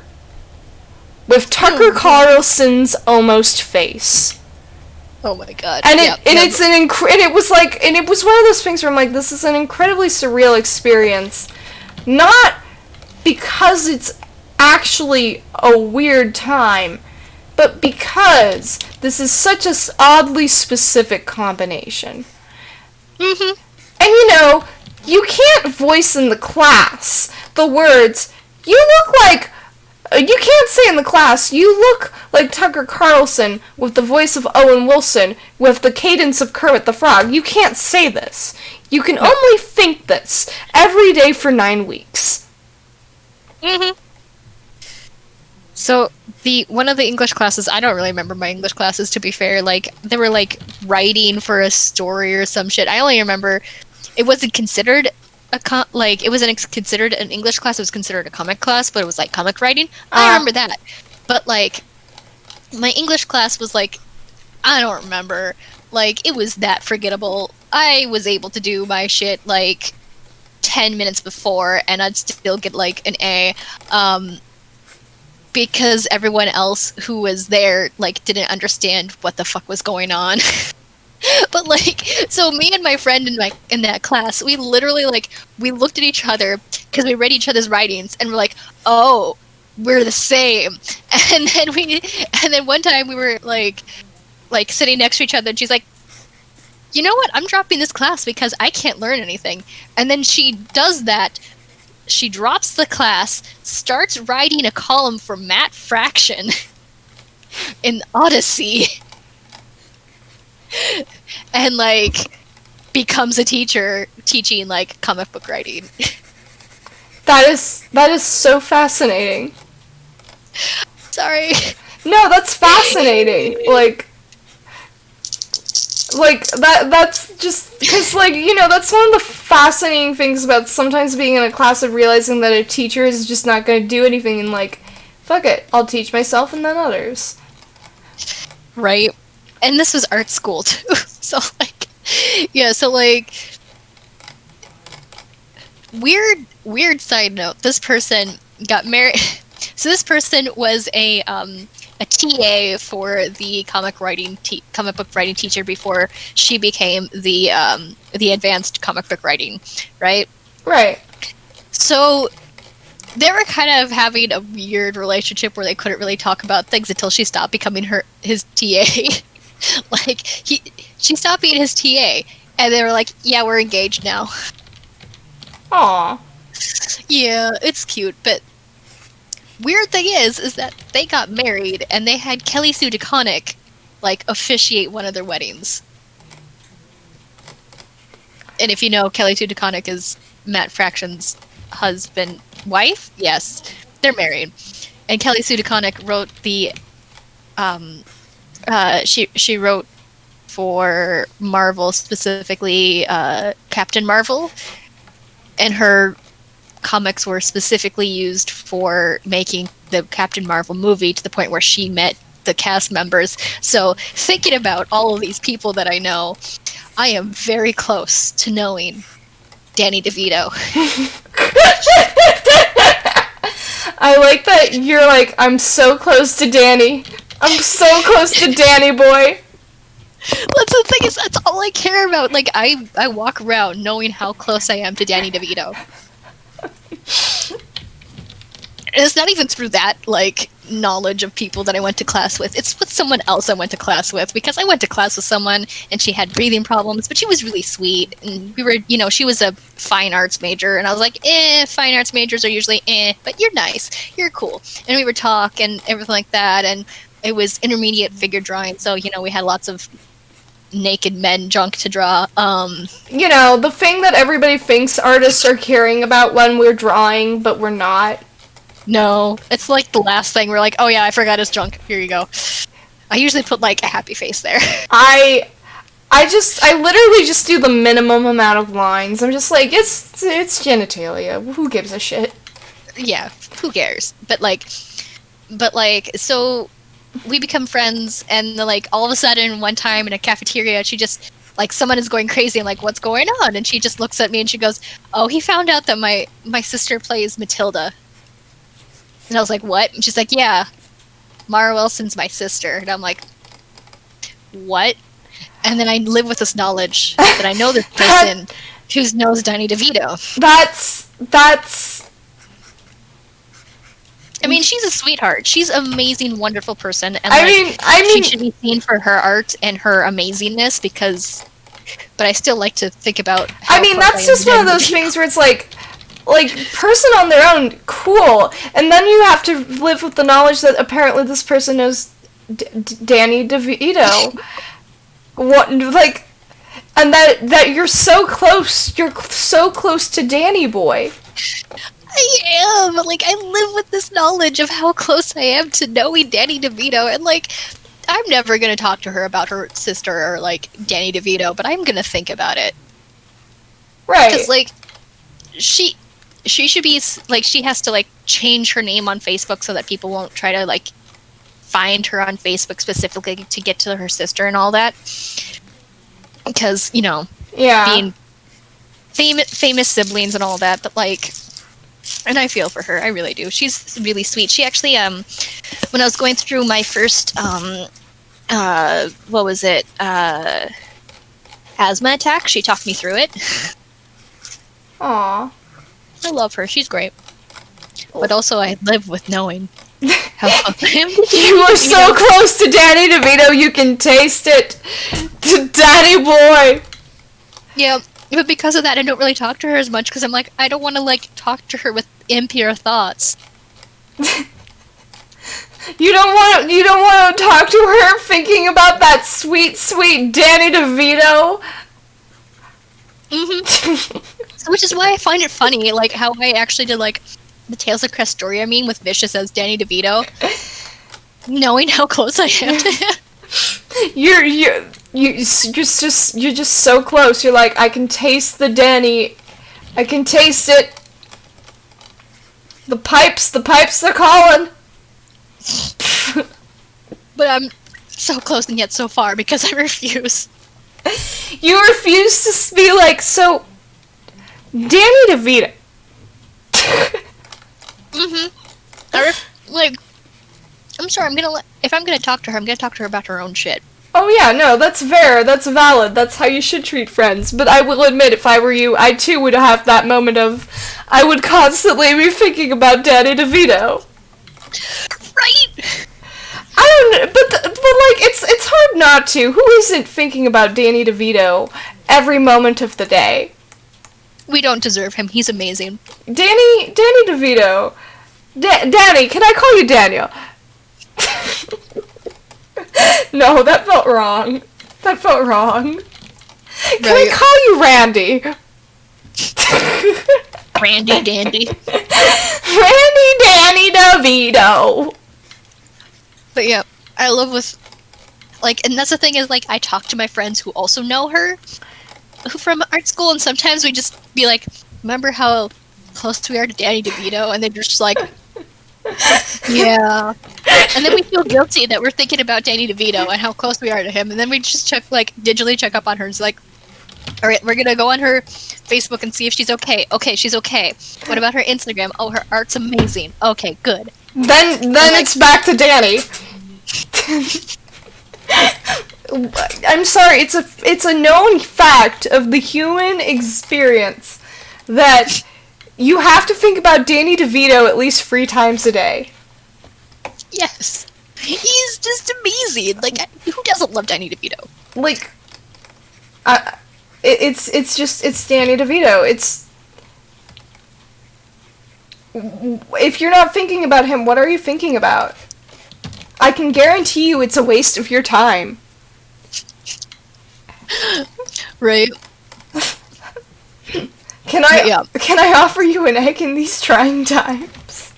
with Tucker Carlson's almost face. Oh my god. And yeah, it was like, and it was one of those things where I'm like, this is an incredibly surreal experience, not because it's actually a weird time, but because this is such a oddly specific combination. Mm-hmm. And you can't voice in the class the words, you look like, you can't say in the class, you look like Tucker Carlson with the voice of Owen Wilson with the cadence of Kermit the Frog. You can't say this. You can only think this every day for 9 weeks. Mm-hmm. So, one of the English classes, I don't really remember my English classes, to be fair. Like, they were, like, writing for a story or some shit. I only remember it wasn't considered it wasn't considered an English class, it was considered a comic class, but it was, like, comic writing. I remember that. But, like, my English class was, like, I don't remember. Like, it was that forgettable. I was able to do my shit, like, 10 minutes before, and I'd still get, like, an A. Because everyone else who was there, like, didn't understand what the fuck was going on. But, like, so me and my friend in that class, we literally, like, we looked at each other, because we read each other's writings, and we're like, oh, we're the same. And then one time we were, like sitting next to each other, and she's like, you know what, I'm dropping this class because I can't learn anything. And then she does that. She drops the class, starts writing a column for Matt Fraction in Odyssey, and, like, becomes a teacher teaching, like, comic book writing. That is so fascinating. Sorry. No, that's fascinating. That's just, because, like, that's one of the fascinating things about sometimes being in a class of realizing that a teacher is just not going to do anything, and, like, fuck it, I'll teach myself and then others. Right. And this was art school, too. So, like, yeah, so, like, weird side note, this person got married. So this person was a TA for the comic book writing teacher before she became the advanced comic book writing, right? Right. So they were kind of having a weird relationship where they couldn't really talk about things until she stopped becoming his TA. Like, she stopped being his TA, and they were like, yeah, we're engaged now. Aww. Yeah, it's cute, but weird thing is that they got married, and they had Kelly Sue DeConnick, like, officiate one of their weddings. And if you know, Kelly Sue DeConnick is Matt Fraction's wife? Yes, they're married. And Kelly Sue DeConnick wrote the, she wrote for Marvel, specifically, Captain Marvel, and her comics were specifically used for making the Captain Marvel movie, to the point where she met the cast members. So, thinking about all of these people that I know, I am very close to knowing Danny DeVito. I like that you're like, I'm so close to Danny. I'm so close to Danny boy. That's the thing, is that's all I care about. Like, I walk around knowing how close I am to Danny DeVito. And it's not even through that, like, knowledge of people that I went to class with. It's with someone else I went to class with, because I went to class with someone, and she had breathing problems, but she was really sweet, and we were, she was a fine arts major, and I was like, fine arts majors are usually but you're nice, you're cool. And we would talk, and everything like that, and it was intermediate figure drawing, so, we had lots of naked men junk to draw. The thing that everybody thinks artists are caring about when we're drawing, but we're not. No, it's like the last thing. We're like, oh yeah, I forgot his junk. Here you go. I usually put, like, a happy face there. I literally just do the minimum amount of lines. I'm just like, it's genitalia. Who gives a shit? Yeah, who cares? But like, so we become friends, and like, all of a sudden, one time in a cafeteria, she just, like, someone is going crazy, and like, what's going on? And she just looks at me and she goes, oh, he found out that my sister plays Matilda. And I was like, what? And she's like, yeah, Mara Wilson's my sister. And I'm like, what? and then I live with this knowledge that I know this person who knows Danny DeVito. That's. I mean, she's a sweetheart. She's an amazing, wonderful person, and I mean, she should be seen for her art and her amazingness. But I still like to think about. I mean, that's just one of those things where it's like person on their own, cool, and then you have to live with the knowledge that apparently this person knows Danny DeVito. What, like, and that you're so close to Danny boy. I am. Like, I live with this knowledge of how close I am to knowing Danny DeVito, and, like, I'm never gonna talk to her about her sister or, like, Danny DeVito, but I'm gonna think about it. Right. Because, like, she should be, like, she has to, like, change her name on Facebook so that people won't try to, like, find her on Facebook specifically to get to her sister and all that. Because, you know, being famous siblings and all that, but, like, and I feel for her, I really do. She's really sweet. She actually, when I was going through my first, what was it, asthma attack, she talked me through it. Aww. I love her, she's great. But also, I live with knowing how close I am. You are so close to Danny DeVito, you can taste it. To Danny boy. Yeah. But because of that, I don't really talk to her as much, because I'm like, I don't want to, like, talk to her with impure thoughts. You don't want to talk to her thinking about that sweet, sweet Danny DeVito? Mm-hmm. Which is why I find it funny, like, how I actually did, like, the Tales of Crestoria meme with Vicious as Danny DeVito, knowing how close I am to him. You're just so close. You're like, I can taste the Danny. I can taste it. The pipes are calling. But I'm so close and yet so far because I refuse. You refuse to be like, so Danny DeVito. Like, I'm sorry, if I'm gonna talk to her, I'm gonna talk to her about her own shit. Oh yeah, no, that's fair, that's valid, that's how you should treat friends. But I will admit, if I were you, I too would have that moment of, I would constantly be thinking about Danny DeVito. Right? I don't know, but like, it's hard not to. Who isn't thinking about Danny DeVito every moment of the day? We don't deserve him, he's amazing. Danny DeVito. Danny, can I call you Daniel? No, that felt wrong. Can I call you Randy? Randy Dandy. Randy Danny DeVito. But yeah, I love with, like, and that's the thing is, like, I talk to my friends who also know her, who from art school, and sometimes we just be like, remember how close we are to Danny DeVito? And they're just like, yeah. And then we feel guilty that we're thinking about Danny DeVito and how close we are to him, and then we just digitally check up on her. It's like, all right, we're gonna go on her Facebook and see if she's okay. Okay, she's okay. What about her Instagram? Oh, her art's amazing. Okay, good. Then it's back to Danny. I'm sorry, it's a known fact of the human experience that you have to think about Danny DeVito at least 3 times a day. Yes. He's just amazing. Like, who doesn't love Danny DeVito? Like, it's Danny DeVito. If you're not thinking about him, what are you thinking about? I can guarantee you it's a waste of your time. Right. Can I offer you an egg in these trying times?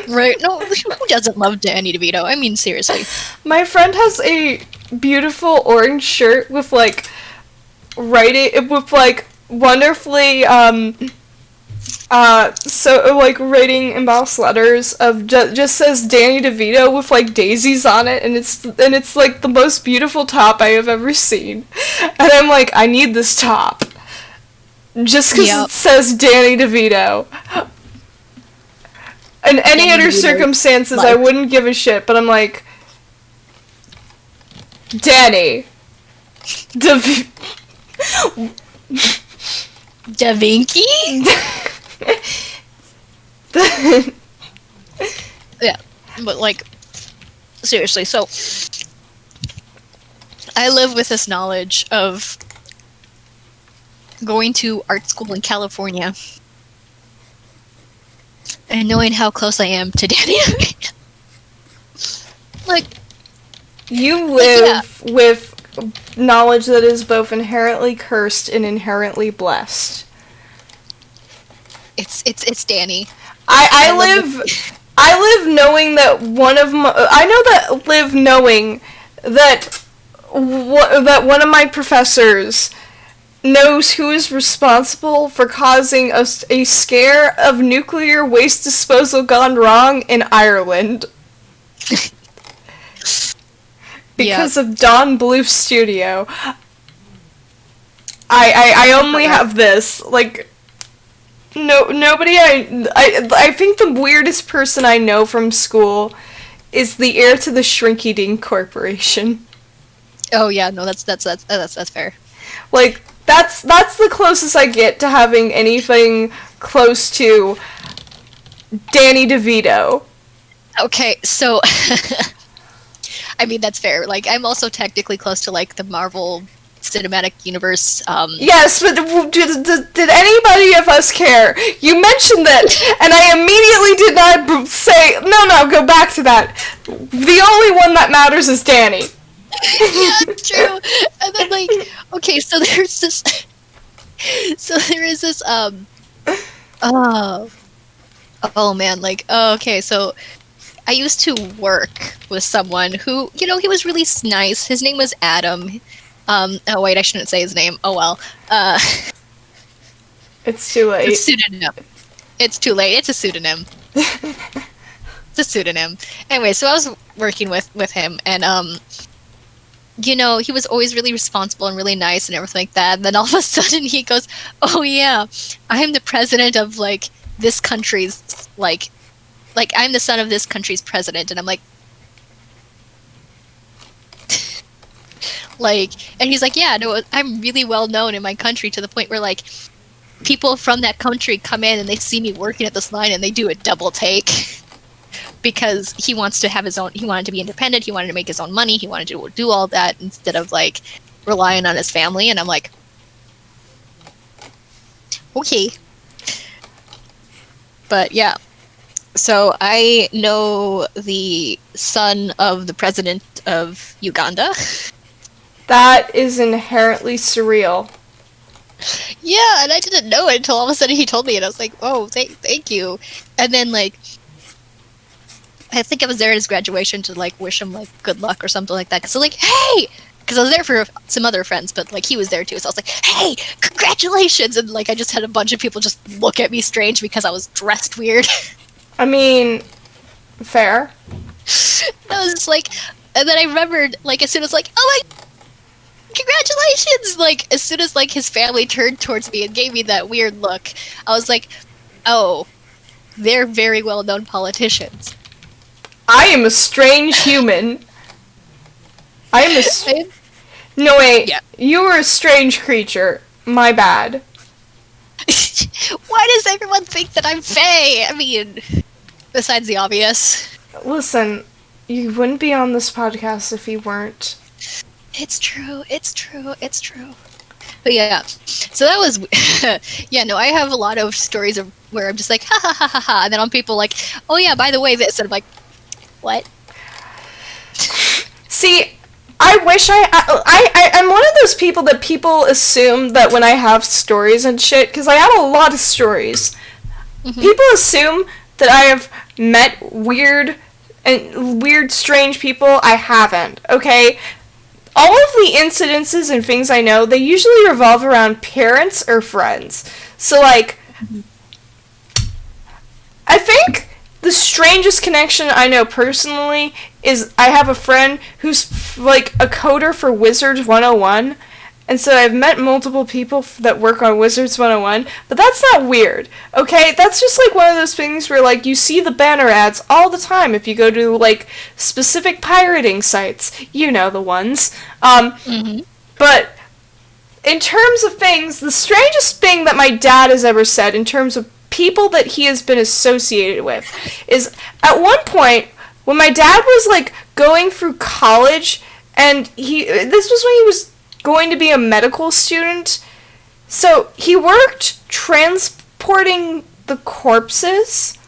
Right. No, who doesn't love Danny DeVito? I mean, seriously. My friend has a beautiful orange shirt with wonderfully writing embossed letters of just says Danny DeVito with like daisies on it, and it's like the most beautiful top I have ever seen, and I'm like, I need this top just because it says Danny DeVito. In any other circumstances, I wouldn't give a shit, but I'm like, Danny. Da Vinci? Yeah, but like, seriously, so I live with this knowledge of going to art school in California and knowing how close I am to Danny. Like, you live with knowledge that is both inherently cursed and inherently blessed. It's Danny. I live knowing that knowing that one of my professors knows who is responsible for causing a scare of nuclear waste disposal gone wrong in Ireland. Because of Don Bluth Studio. I only have this. Like, nobody I think the weirdest person I know from school is the heir to the Shrinky Dink Corporation. Oh yeah, no, that's fair. Like, that's the closest I get to having anything close to Danny DeVito. Okay, so I mean that's fair. Like, I'm also technically close to like the Marvel Cinematic Universe. Yes, but did anybody of us care? You mentioned that, and I immediately did not say, no, go back to that. The only one that matters is Danny. Yeah, true. And then, like, okay, so there is this, oh man, like, okay, so I used to work with someone who, you know, he was really nice. His name was Adam. Oh wait, I shouldn't say his name. Oh well. It's too late. It's a pseudonym. It's too late. It's a pseudonym. It's a pseudonym. Anyway, so I was working with him, and you know, he was always really responsible and really nice and everything like that. And then all of a sudden he goes, "Oh yeah, I'm the president of like this country's like I'm the son of this country's president," and I'm like. Like, and he's like, yeah, no, I'm really well known in my country to the point where, like, people from that country come in and they see me working at this line and they do a double take because he wants to have his own, he wanted to be independent, he wanted to make his own money, he wanted to do all that instead of, like, relying on his family. And I'm like, okay. But, yeah. So I know the son of the president of Uganda. That is inherently surreal. Yeah, and I didn't know it until all of a sudden he told me, and I was like, "Oh, thank you." And then, like, I think I was there at his graduation to like wish him like good luck or something like that. Cause I was like, "Hey," because I was there for some other friends, but like he was there too. So I was like, "Hey, congratulations!" And like I just had a bunch of people just look at me strange because I was dressed weird. I mean, fair. I was just like, and then I remembered, like, as soon as like, "Oh my. Congratulations!" Like, as soon as, like, his family turned towards me and gave me that weird look, I was like, oh, they're very well-known politicians. I am a strange human. No, wait. Yeah. You were a strange creature. My bad. Why does everyone think that I'm Fae? I mean, besides the obvious. Listen, you wouldn't be on this podcast if you weren't. It's true. But yeah, so that was, yeah, no, I have a lot of stories of where I'm just like, ha ha ha ha ha, and then on people like, oh yeah, by the way, this, and I'm like, what? See, I wish I'm one of those people that people assume that when I have stories and shit, because I have a lot of stories, people assume that I have met weird, strange people. I haven't, okay? All of the incidences and things I know, they usually revolve around parents or friends. So, like, I think the strangest connection I know personally is I have a friend who's, like, a coder for Wizards 101, And so I've met multiple people that work on Wizards 101, but that's not weird, okay? That's just like one of those things where like you see the banner ads all the time if you go to like specific pirating sites, you know the ones. But in terms of things, the strangest thing that my dad has ever said in terms of people that he has been associated with is at one point when my dad was like going through college, and this was when he was going to be a medical student, so he worked transporting the corpses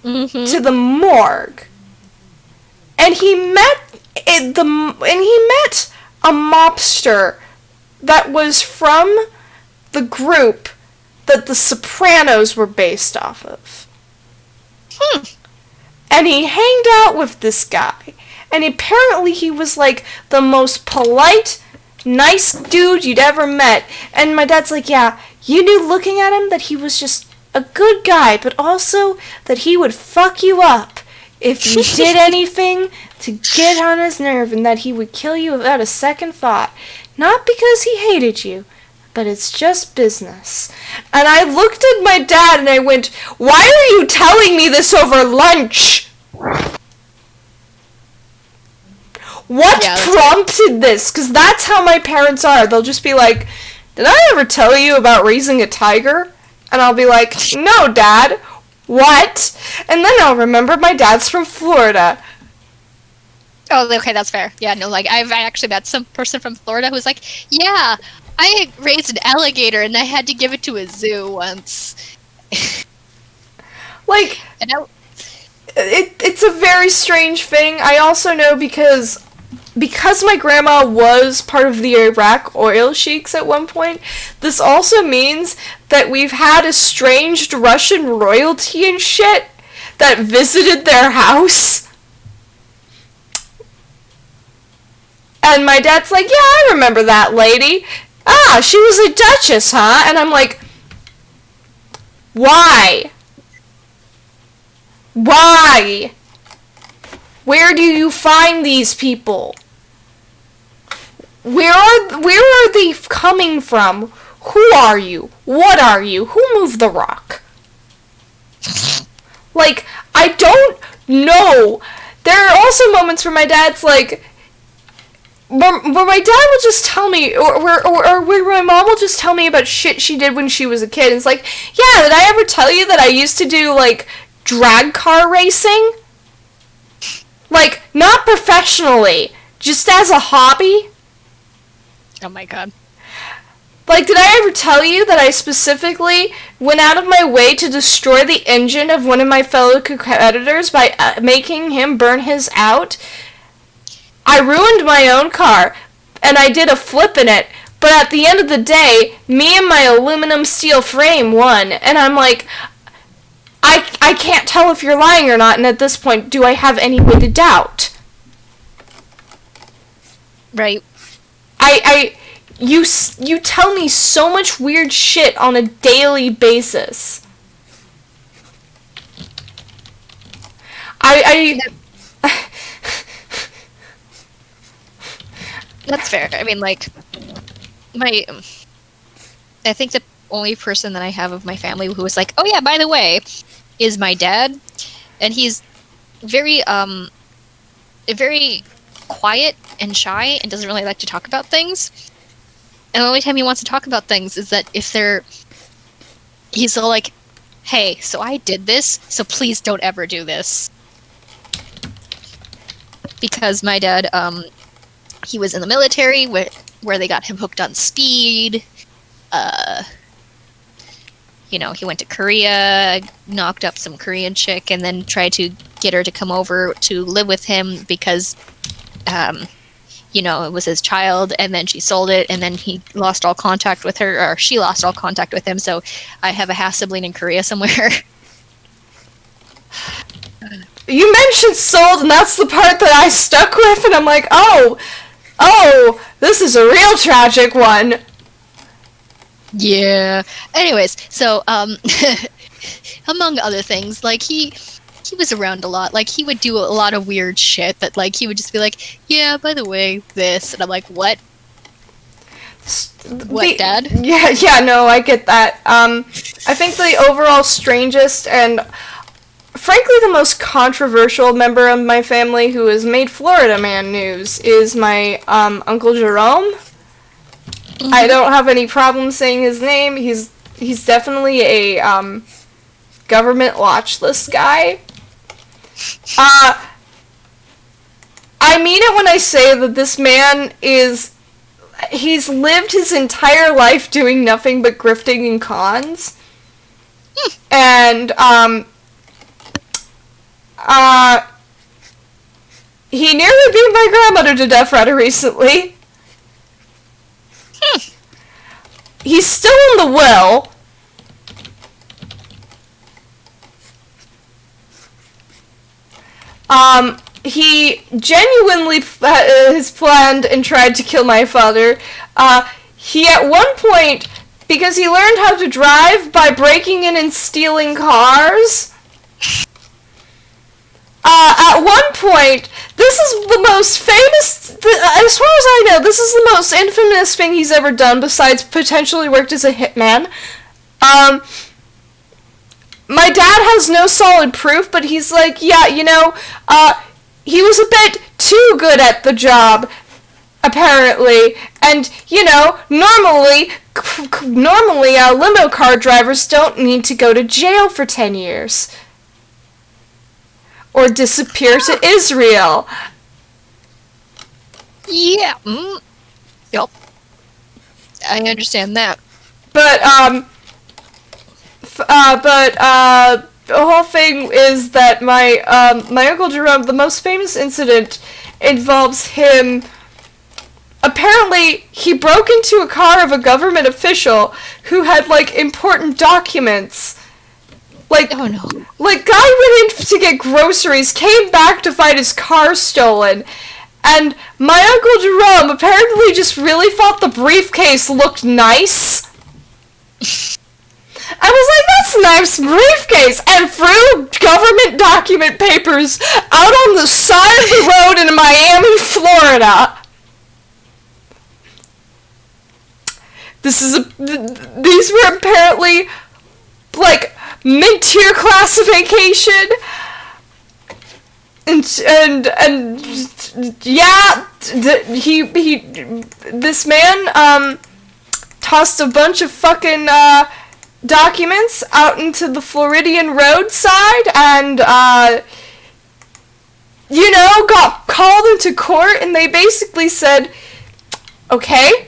to the morgue, and he met a mobster that was from the group that The Sopranos were based off of. And he hanged out with this guy, and apparently he was like the most polite, nice dude you'd ever met. And my dad's like, yeah, you knew looking at him that he was just a good guy, but also that he would fuck you up if you did anything to get on his nerve, and that he would kill you without a second thought. Not because he hated you, but it's just business. And I looked at my dad and I went, why are you telling me this over lunch? What prompted this? Because that's how my parents are. They'll just be like, did I ever tell you about raising a tiger? And I'll be like, no, Dad. What? And then I'll remember my dad's from Florida. Oh, okay, that's fair. Yeah, no, like, I actually met some person from Florida who was like, yeah, I raised an alligator and I had to give it to a zoo once. Like, it's a very strange thing. I also know because my grandma was part of the Iraq oil sheiks at one point, this also means that we've had estranged Russian royalty and shit that visited their house. And my dad's like, yeah, I remember that lady. Ah, she was a duchess, huh? And I'm like, why? Why? Where do you find these people? Where are they coming from? Who are you? What are you? Who moved the rock? Like, I don't know. There are also moments where my dad's like, where my dad will just tell me, or where my mom will just tell me about shit she did when she was a kid. And it's like, yeah, did I ever tell you that I used to do, like, drag car racing? Like, not professionally, just as a hobby. Oh my god. Like, did I ever tell you that I specifically went out of my way to destroy the engine of one of my fellow competitors by making him burn his out? I ruined my own car, and I did a flip in it, but at the end of the day, me and my aluminum steel frame won, and I'm like, I can't tell if you're lying or not, and at this point, do I have any way to doubt? Right. You tell me so much weird shit on a daily basis. That's fair. I mean, like, I think the only person that I have of my family who was like, oh yeah, by the way, is my dad, and he's very quiet and shy and doesn't really like to talk about things. And the only time he wants to talk about things is that he's all like, hey, so I did this, so please don't ever do this. Because my dad, he was in the military where they got him hooked on speed. He went to Korea, knocked up some Korean chick, and then tried to get her to come over to live with him because, it was his child, and then she sold it, and then he lost all contact with her, or she lost all contact with him, so I have a half-sibling in Korea somewhere. You mentioned sold, and that's the part that I stuck with, and I'm like, oh, this is a real tragic one. Yeah. Anyways, so, among other things, like, he was around a lot. Like, he would do a lot of weird shit that, like, he would just be like, yeah, by the way, this. And I'm like, what? What, Dad? Yeah, no, I get that. I think the overall strangest and frankly the most controversial member of my family who has made Florida man news is my Uncle Jerome. Mm-hmm. I don't have any problem saying his name. He's definitely a government watch list guy. I mean it when I say that this man he's lived his entire life doing nothing but grifting and cons. And, he nearly beat my grandmother to death rather recently. He's still in the will. He genuinely has planned and tried to kill my father. He at one point, because he learned how to drive by breaking in and stealing cars. At one point, this is the most famous, as far as I know, this is the most infamous thing he's ever done besides potentially worked as a hitman. My dad has no solid proof, but he's like, yeah, he was a bit too good at the job, apparently, and, normally limo car drivers don't need to go to jail for 10 years. Or disappear to Israel. Yeah. Yup. I understand that. But, the whole thing is that my Uncle Jerome, the most famous incident involves him. Apparently, he broke into a car of a government official who had, important documents. Oh no. Guy went in to get groceries, came back to find his car stolen, and my Uncle Jerome apparently just really thought the briefcase looked nice. I was like, that's a nice briefcase, and threw government document papers out on the side of the road in Miami, Florida. These were apparently, mid-tier classification, and yeah, this man, tossed a bunch of fucking, documents out into the Floridian roadside, and, got called into court, and they basically said, okay,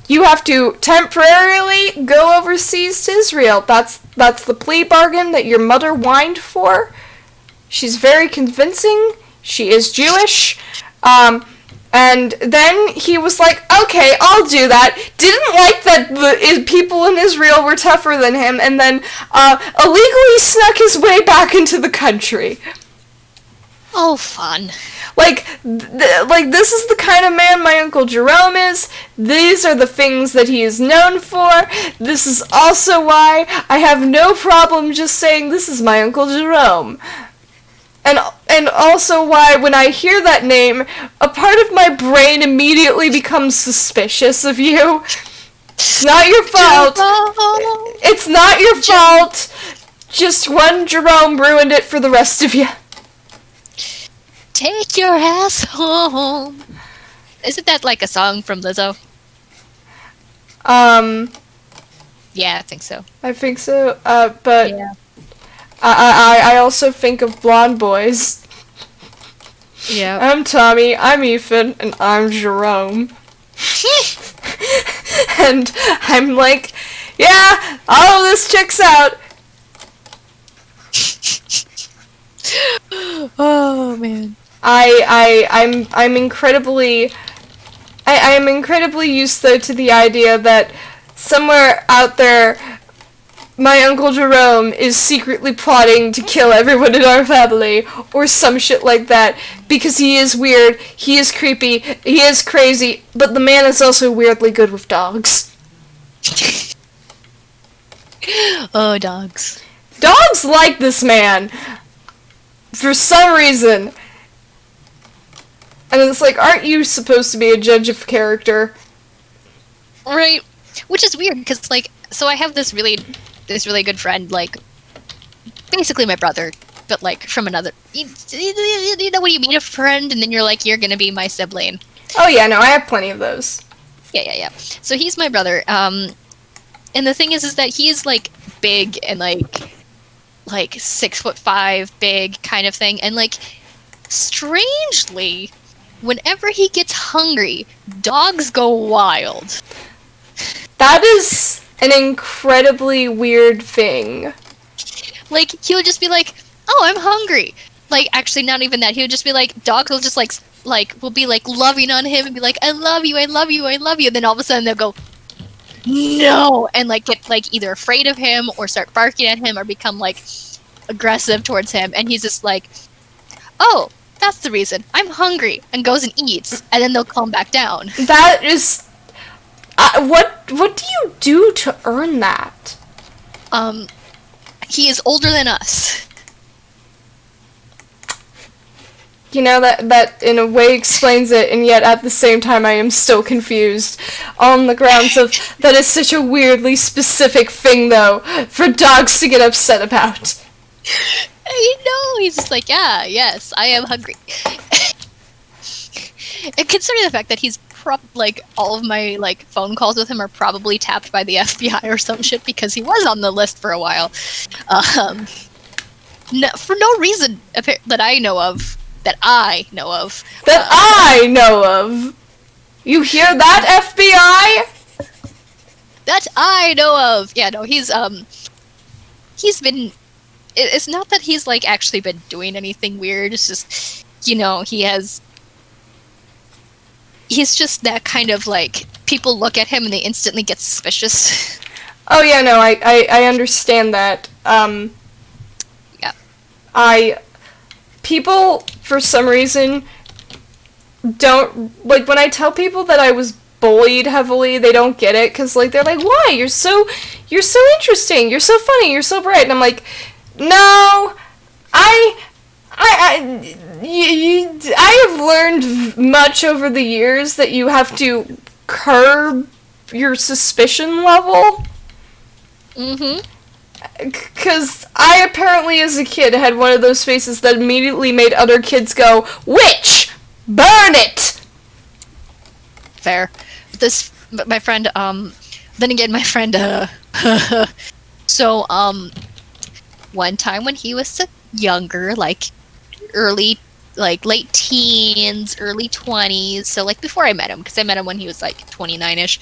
you have to temporarily go overseas to Israel. That's the plea bargain that your mother whined for. She's very convincing. She is Jewish. And then he was like, okay, I'll do that. Didn't like that the people in Israel were tougher than him, and then illegally snuck his way back into the country. Oh, fun. This is the kind of man my Uncle Jerome is. These are the things that he is known for. This is also why I have no problem just saying this is my Uncle Jerome. And also why when I hear that name, a part of my brain immediately becomes suspicious of you. It's not your fault. It's not your fault. Just one Jerome ruined it for the rest of you. Take your ass home. Isn't that like a song from Lizzo? Yeah, I think so. I think so. But yeah. I also think of Blonde Boys. Yeah. I'm Tommy, I'm Ethan, and I'm Jerome. And I'm like, yeah, all of this checks out. Oh man. I'm incredibly used though to the idea that somewhere out there my Uncle Jerome is secretly plotting to kill everyone in our family, or some shit like that, because he is weird, he is creepy, he is crazy, but the man is also weirdly good with dogs. Oh, dogs. Dogs like this man, for some reason. And it's like, aren't you supposed to be a judge of character? Right. Which is weird, because, like, so I have this really good friend, like, basically my brother, but, like, from another... You know when you meet a friend, and then you're like, you're gonna be my sibling. Oh yeah, no, I have plenty of those. Yeah. So he's my brother, and the thing is that he is, like, big and, like 6'5", big kind of thing, and, like, strangely, whenever he gets hungry, dogs go wild. That is an incredibly weird thing. Like, he'll just be like, oh, I'm hungry. Like, actually, not even that. He'll just be like, dogs will just, will be, like, loving on him and be like, I love you, I love you, I love you. And then all of a sudden they'll go, no! And, like, get, like, either afraid of him or start barking at him or become, like, aggressive towards him. And he's just like, oh, that's the reason. I'm hungry. And goes and eats. And then they'll calm back down. That is... what do you do to earn that? He is older than us. You know, that in a way explains it, and yet at the same time I am still confused. On the grounds of, that is such a weirdly specific thing, though, for dogs to get upset about. I know, he's just like, yeah, yes, I am hungry. And considering the fact that he's like, all of my, like, phone calls with him are probably tapped by the FBI or some shit, because he was on the list for a while. No, for no reason that I know of. That I know of. You hear that, FBI? That I know of. Yeah, no, he's been... It's not that he's, like, actually been doing anything weird. It's just, you know, he's just that kind of, like, people look at him and they instantly get suspicious. Oh yeah, no, I understand that. Yeah. People, for some reason, don't, like, when I tell people that I was bullied heavily, they don't get it, because, like, they're like, why? You're so interesting, you're so funny, you're so bright, and I'm like, no, I have learned much over the years that you have to curb your suspicion level. Mm-hmm. Because I apparently, as a kid, had one of those faces that immediately made other kids go, witch! Burn it! Fair. But my friend, then again, my friend, so, one time when he was younger, like, late teens, early 20s, so, like, before I met him, because I met him when he was, like, 29-ish,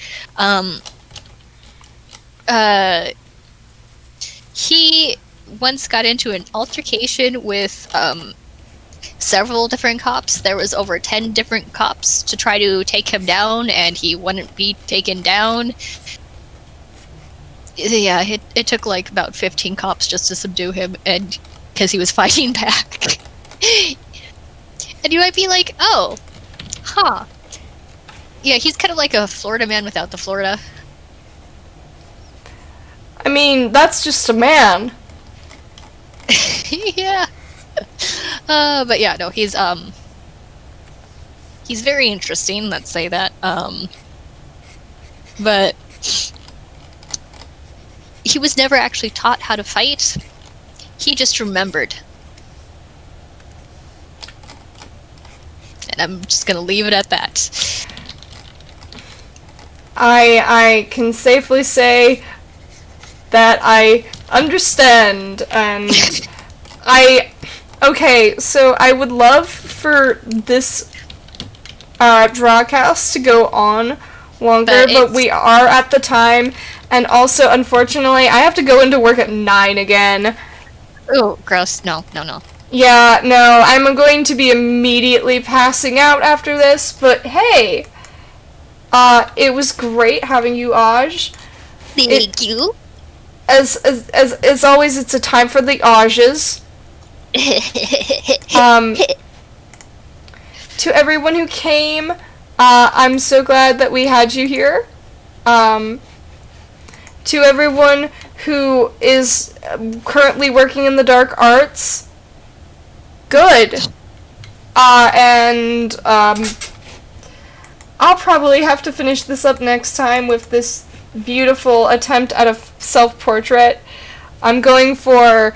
he once got into an altercation with, several different cops. There was over 10 different cops to try to take him down, and he wouldn't be taken down. Yeah, it took, like, about 15 cops just to subdue him, and because he was fighting back. And you might be like, oh, huh. Yeah, he's kind of like a Florida man without the Florida. I mean, that's just a man. Yeah. But yeah, no, he's very interesting, let's say that. But he was never actually taught how to fight. He just remembered. And I'm just gonna leave it at that. I can safely say that I understand, and okay, so I would love for this Drawcast to go on longer, but we are at the time, and also, unfortunately, I have to go into work at 9 again. Oh, gross. No. Yeah, no, I'm going to be immediately passing out after this, but hey, it was great having you, Aj. Thank you. As always, it's a time for the Ages. To everyone who came, I'm so glad that we had you here. To everyone who is currently working in the dark arts, good. And I'll probably have to finish this up next time with this beautiful attempt at a self-portrait. I'm going for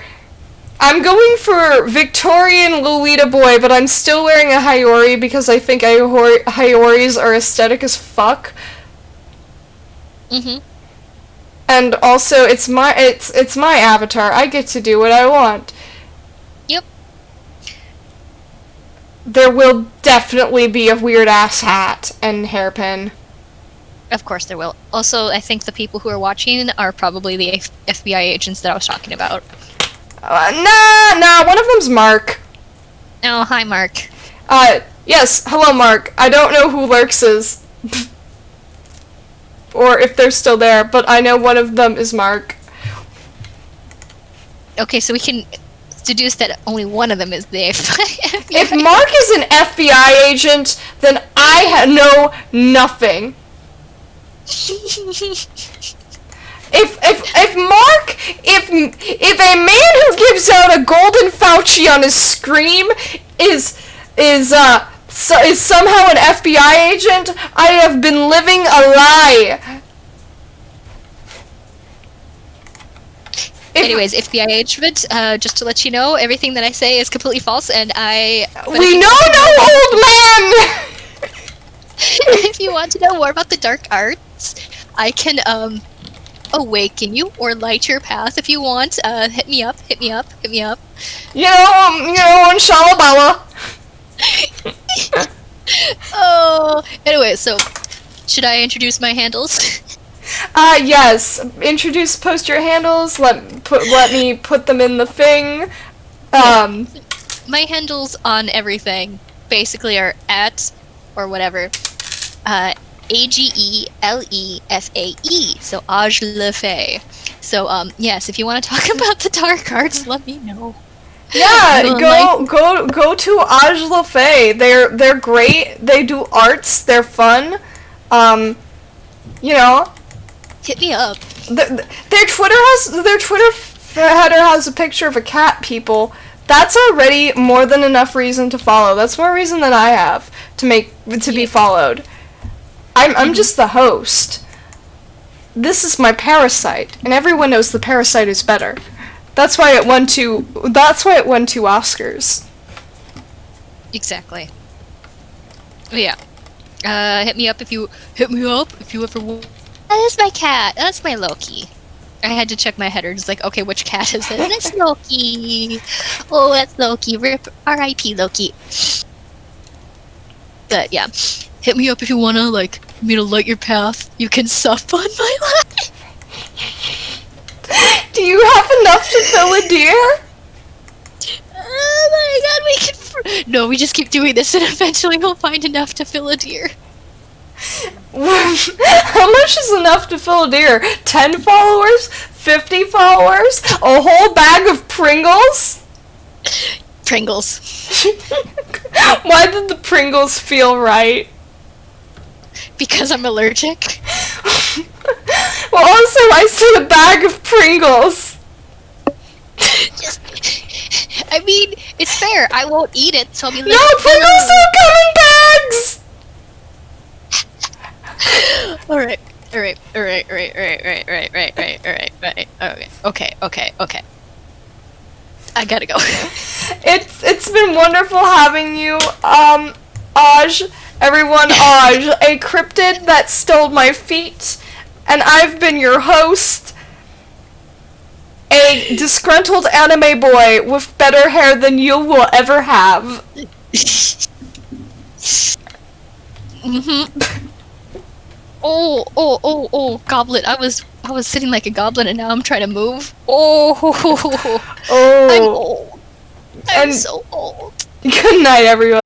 Victorian Lolita boy, but I'm still wearing a Haiori because I think Haioris are aesthetic as fuck. Mm-hmm. And also, it's my avatar. I get to do what I want. Yep. There will definitely be a weird-ass hat and hairpin. Of course there will. Also, I think the people who are watching are probably the FBI agents that I was talking about. Nah, one of them's Mark. Oh, hi, Mark. Yes, hello, Mark. I don't know who Lurks is. Or if they're still there, but I know one of them is Mark. Okay, so we can deduce that only one of them is the FBI. If Mark is an FBI agent, then I know nothing. If a man who gives out a golden Fauci on his scream is somehow an FBI agent, I have been living a lie. Anyways, FBI agent, just to let you know, everything that I say is completely false, and We know no old man! If you want to know more about the dark arts, I can, awaken you or light your path if you want. Hit me up. Shalabala. Oh, anyway, so should I introduce my handles? Yes. Post your handles. Let me put them in the thing. My handles on everything basically are at or whatever. Agelefae. So Agelefae. So yes, if you want to talk about the dark arts, let me know. Yeah, go to Agelefae. They're great. They do arts. They're fun. Hit me up. Their Twitter header has a picture of a cat. People, that's already more than enough reason to follow. That's more reason than I have to be followed. I'm just the host. This is my Parasite, and everyone knows the Parasite is better. That's why it won two Oscars. Exactly. Yeah. Hit me up if you ever want. That's my cat. That's my Loki. I had to check my header. Just like, okay, which cat is it? That's Loki. Oh, that's Loki. Rip. R.I.P. Loki. But yeah, hit me up if you wanna me to light your path. You can sup on my life. Do you have enough to fill a deer? Oh my god, we can. No, we just keep doing this, and eventually we'll find enough to fill a deer. How much is enough to fill a deer? 10 followers? 50 followers? A whole bag of Pringles? Pringles. Why did the Pringles feel right? Because I'm allergic. Well, also, I said a bag of Pringles. I mean, it's fair. I won't eat it, so I'll be like, no, Pringles don't come in bags! Alright. Okay. I gotta go. It's been wonderful having you, everyone, a cryptid that stole my feet, and I've been your host, a disgruntled anime boy with better hair than you will ever have. Oh, goblet. I was sitting like a goblin and now I'm trying to move. I'm old. I'm so old. Good night, everyone.